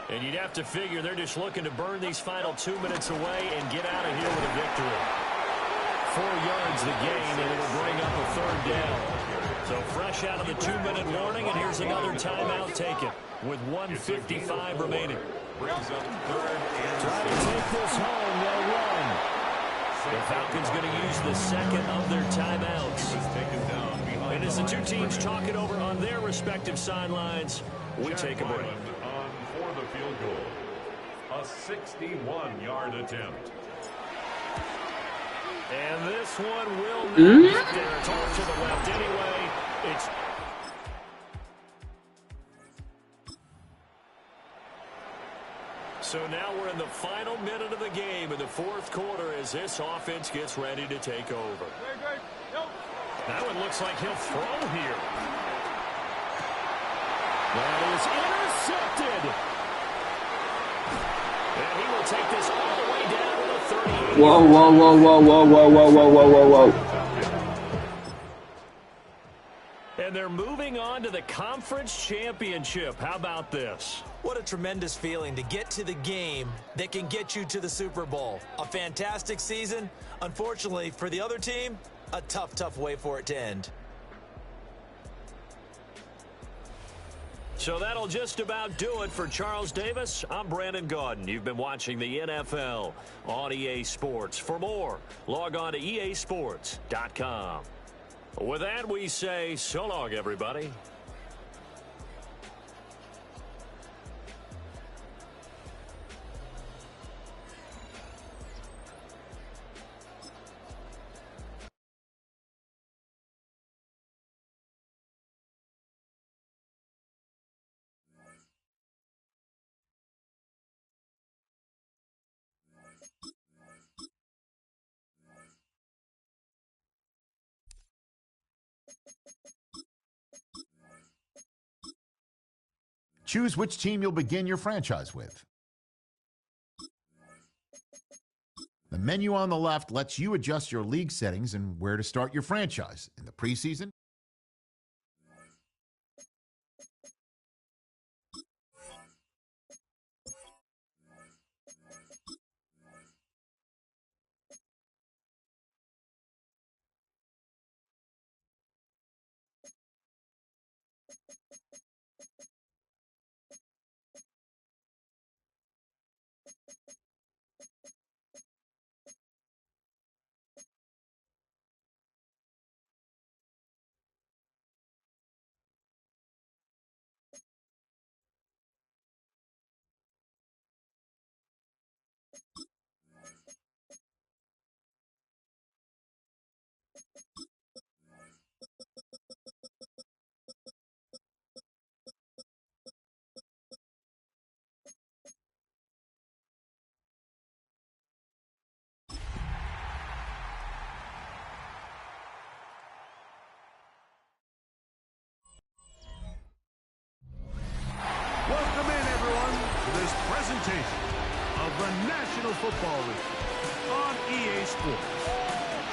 And you'd have to figure they're just looking to burn these final 2 minutes away and get out of here with a victory. 4 yards the gain, and it'll bring up a 3rd down. So fresh out of the 2-minute warning, and here's another timeout taken with 1:55 remaining. Brings up 3rd and try to take this home. They'll run. The Falcons going to use the second of their timeouts. And as the two teams talk it over on their respective sidelines, we take a break. For the field goal, a 61-yard attempt. And this one will not get there. It's off to the left anyway. It's so now we're in the final minute of the game in the fourth quarter as this offense gets ready to take over. Now it looks like he'll throw here. That is intercepted. And he will take this all the way down to the 38. Whoa, whoa, whoa, whoa, whoa, whoa, whoa, whoa, whoa, whoa, whoa. And they're moving on to the conference championship. How about this? What a tremendous feeling to get to the game that can get you to the Super Bowl. A fantastic season. Unfortunately, for the other team, a tough, tough way for it to end. So that'll just about do it for Charles Davis. I'm Brandon Gaudin. You've been watching the NFL on EA Sports. For more, log on to easports.com. With that, we say so long, everybody. Choose which team you'll begin your franchise with. The menu on the left lets you adjust your league settings and where to start your franchise in the preseason, Welcome in, everyone, to this presentation of the National Football League on EA Sports.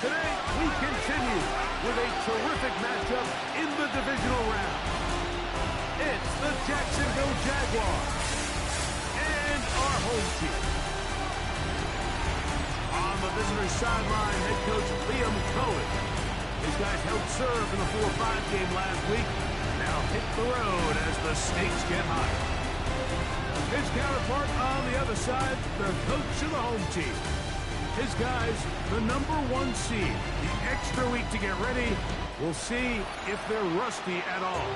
Today, we continue with a terrific matchup in the divisional round. It's the Jacksonville Jaguars and our home team. On the visitor's sideline, head coach Liam Cohen. His guys helped serve in the 4-5 game last week. Now hit the road as the stakes get higher. His counterpart on the other side, the coach of the home team. His guys, the #1 seed. The extra week to get ready. We'll see if they're rusty at all.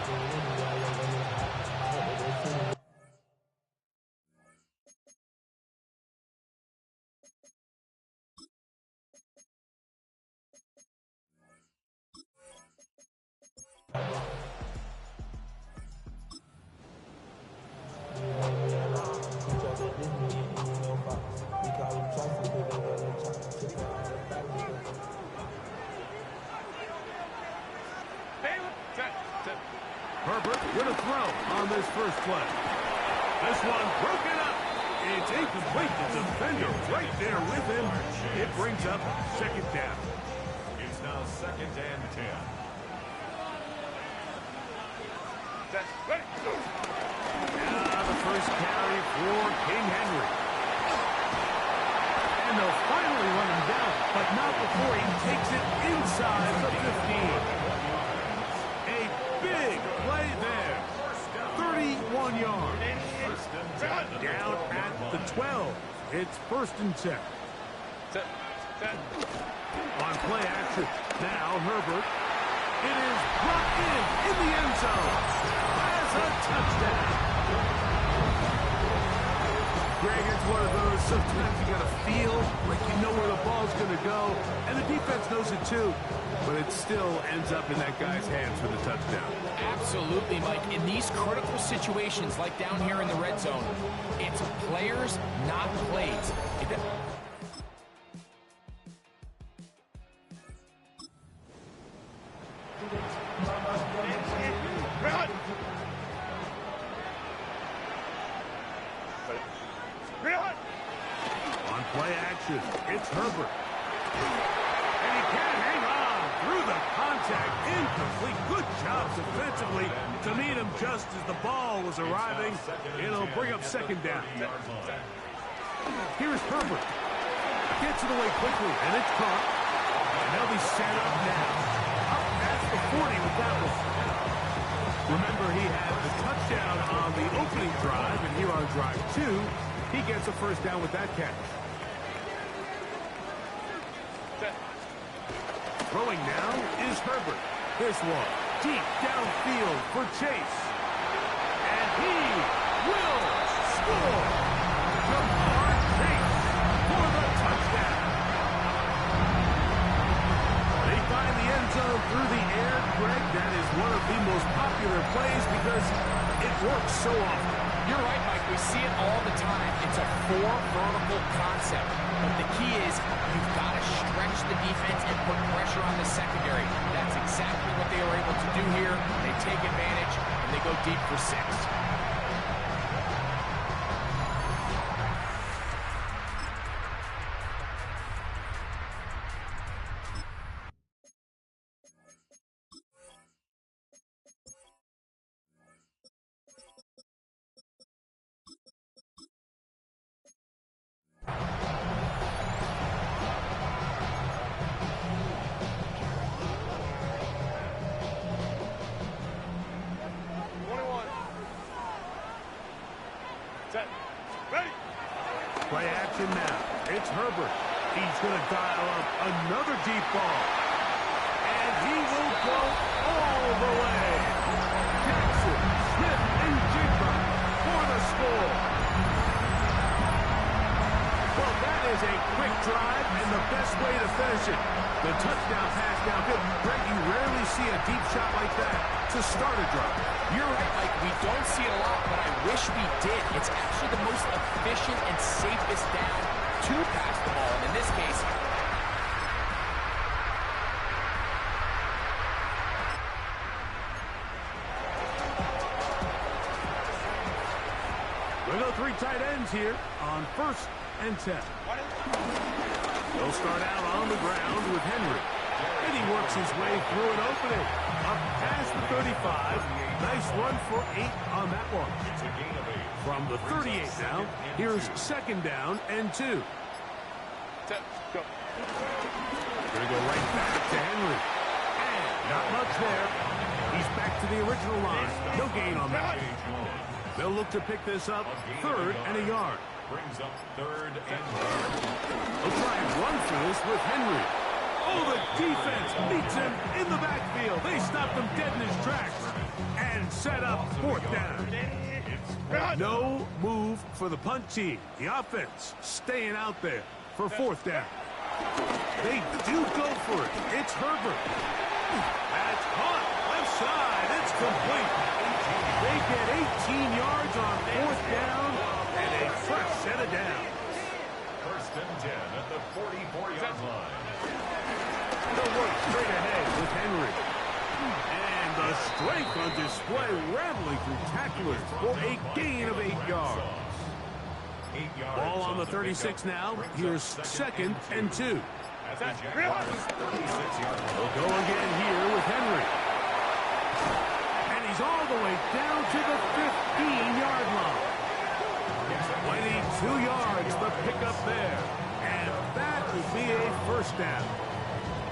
Herbert with a throw on this first play. This one broken up. It's incomplete. The defender right there with him. It brings up second down. It's now 2nd and 10. Now the first carry for King Henry. And they'll finally run him down, but not before he takes it inside the 15. A big play there. 31 yards. Down at the 12. It's 1st and 10. On play action, now Herbert. It is brought in the end zone. Has a touchdown. Greg, it's one of those, sometimes you got to feel like you know where the ball's going to go, and the defense knows it too, but it still ends up in that guy's hands for the touchdown. Absolutely, Mike. In these critical situations, like down here in the red zone, it's players, not plays. On play action, it's Herbert. And he can't hang on through the contact. Incomplete. Good job defensively to meet him just as the ball was arriving. It'll bring up second down. Here's Herbert. Gets it away quickly, and it's caught. And they'll be set up now. Up past the 40 with that one. Remember, he had the touchdown on the opening drive, and here on drive 2, he gets a first down with that catch. Throwing now is Herbert. This one deep downfield for Chase. And he will score. Jamar Chase for the touchdown. They find the end zone through the air. Greg, that is one of the most popular plays because it works so often. You're right, Mike. We see it all the time. It's a four-vertical concept. But the key is you've got to stretch the defense and put pressure on the secondary. That's exactly what they were able to do here. They take advantage, and they go deep for 6. Play action now. It's Herbert. He's going to dial up another deep ball. And he will go all the way. Jackson, Smith, and Jigba for the score. Well, that is a quick drive and the best way to finish it. The touchdown pass downfield. Greg, you rarely see a deep shot like that to start a drive. You're right, Mike. We don't see it a lot, but I wish we did. It's actually the most efficient and safest down to pass the ball. And in this case, we'll go 3 tight ends here on 1st and 10. They'll start out on the ground with Henry. And he works his way through an opening. Up past the 35. Nice run for 8 on that one. From the 38 now, here's 2nd down and 2. Going to go right back to Henry. And not much there. He's back to the original line. No gain on that. They'll look to pick this up 3rd and a yard. Brings up 3rd and yard. They'll try and run through this with Henry. Oh, the defense meets him in the backfield. They stopped him dead in his tracks and set up 4th down. No move for the punt team. The offense staying out there for 4th down. They do go for it. It's Herbert. That's caught. Left side. It's complete. They get 18 yards on 4th down and a fresh set of downs. 1st and 10 at the 44-yard line. They'll work straight ahead with Henry. And the strength on display, rattling through tacklers for a gain of 8 yards. Ball on the 36 now. Here's 2nd and 2. They'll go again here with Henry. And he's all the way down to the 15-yard line. 22 yards the pickup there. And that will be a 1st down.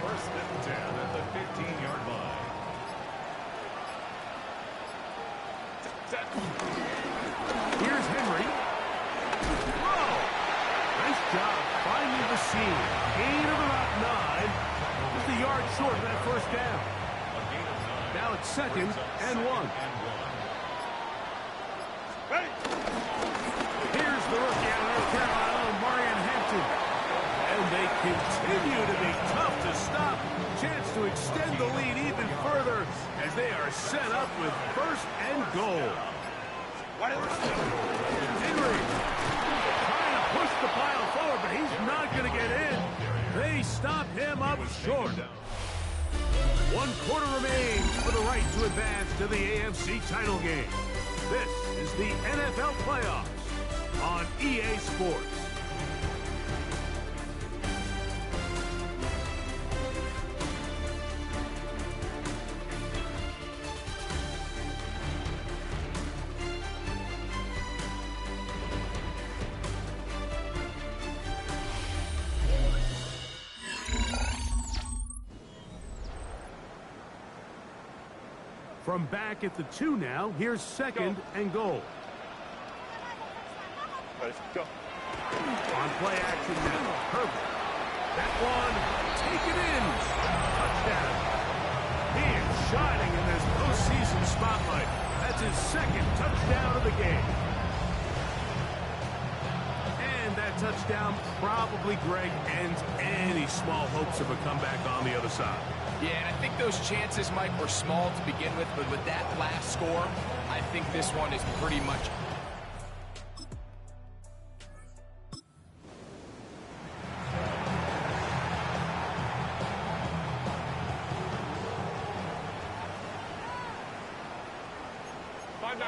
1st and 10 at the 15-yard line. Here's Henry. Whoa! Nice job finding the scene. Gain of about 9. Just a yard short of that first down. Now it's 2nd and 1. Here's the rookie out of North Carolina, Marion Hampton. And they continue to be tough to stop. Chance to extend the lead even further as they are set up with 1st and goal. Henry trying to push the pile forward, but he's not going to get in. They stop him up short. 1 quarter remains for the right to advance to the AFC title game. This is the NFL playoffs on EA Sports. From back at the 2 now, here's 2nd and goal. Let's go. On play action now, Herbert. That one, taken in. Touchdown. He is shining in this postseason spotlight. That's his 2nd touchdown of the game. And that touchdown probably, Greg, ends any small hopes of a comeback on the other side. Yeah, and I think those chances, Mike, were small to begin with, but with that last score, I think this one is pretty much... On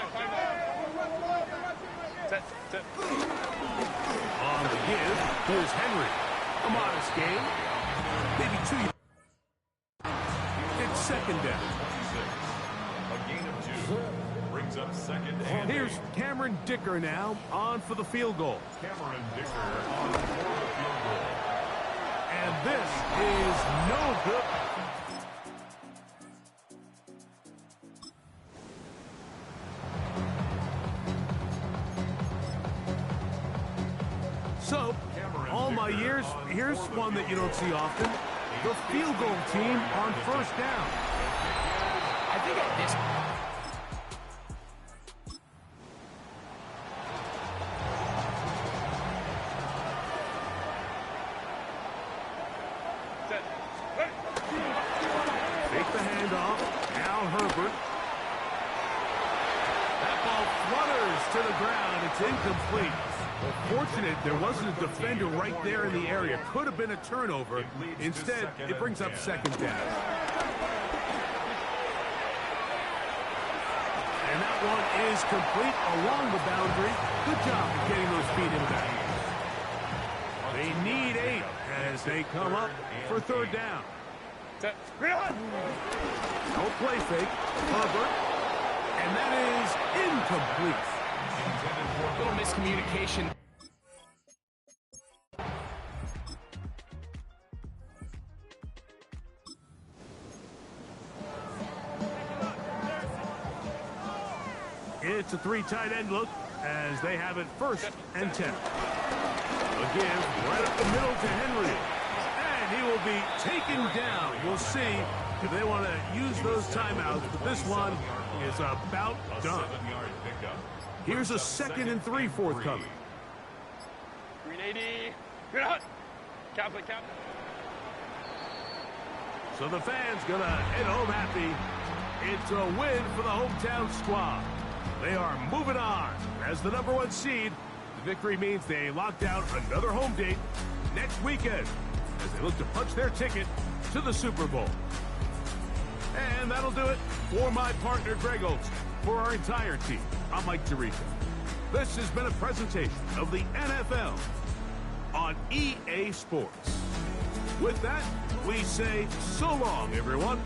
the give, here's Henry. A modest game. Maybe 2 yards. It's 2nd down. A gain of 2 brings up 2nd and Here's Cameron Dicker now on for the field goal. Cameron Dicker on for the field goal. And this is no good. So, all my years, here's one that you don't see often. The field goal team on 1st down. I think at this... Take the handoff. Al Herbert. That ball flutters to the ground. It's incomplete. Well, fortunate there wasn't a defender right there in the area. Could have been a turnover. Instead, it brings up 2nd down. And that one is complete along the boundary. Good job of getting those feet into that. They need 8 as they come up for 3rd down. No play fake. Herbert. And that is incomplete. A little miscommunication. It's a 3 tight end look as they have it 1st and 10. A give right up the middle to Henry. And he will be taken down. We'll see if they want to use those timeouts, but this one is about done. Here's a 2nd and 3 forthcoming. 380. Catholic. So the fans gonna head home happy. It's a win for the hometown squad. They are moving on as the #1 seed. The victory means they lock down another home date next weekend as they look to punch their ticket to the Super Bowl. And that'll do it for my partner, Greg Olson. For our entire team, I'm Mike Tirico. This has been a presentation of the NFL on EA Sports. With that, we say so long, everyone.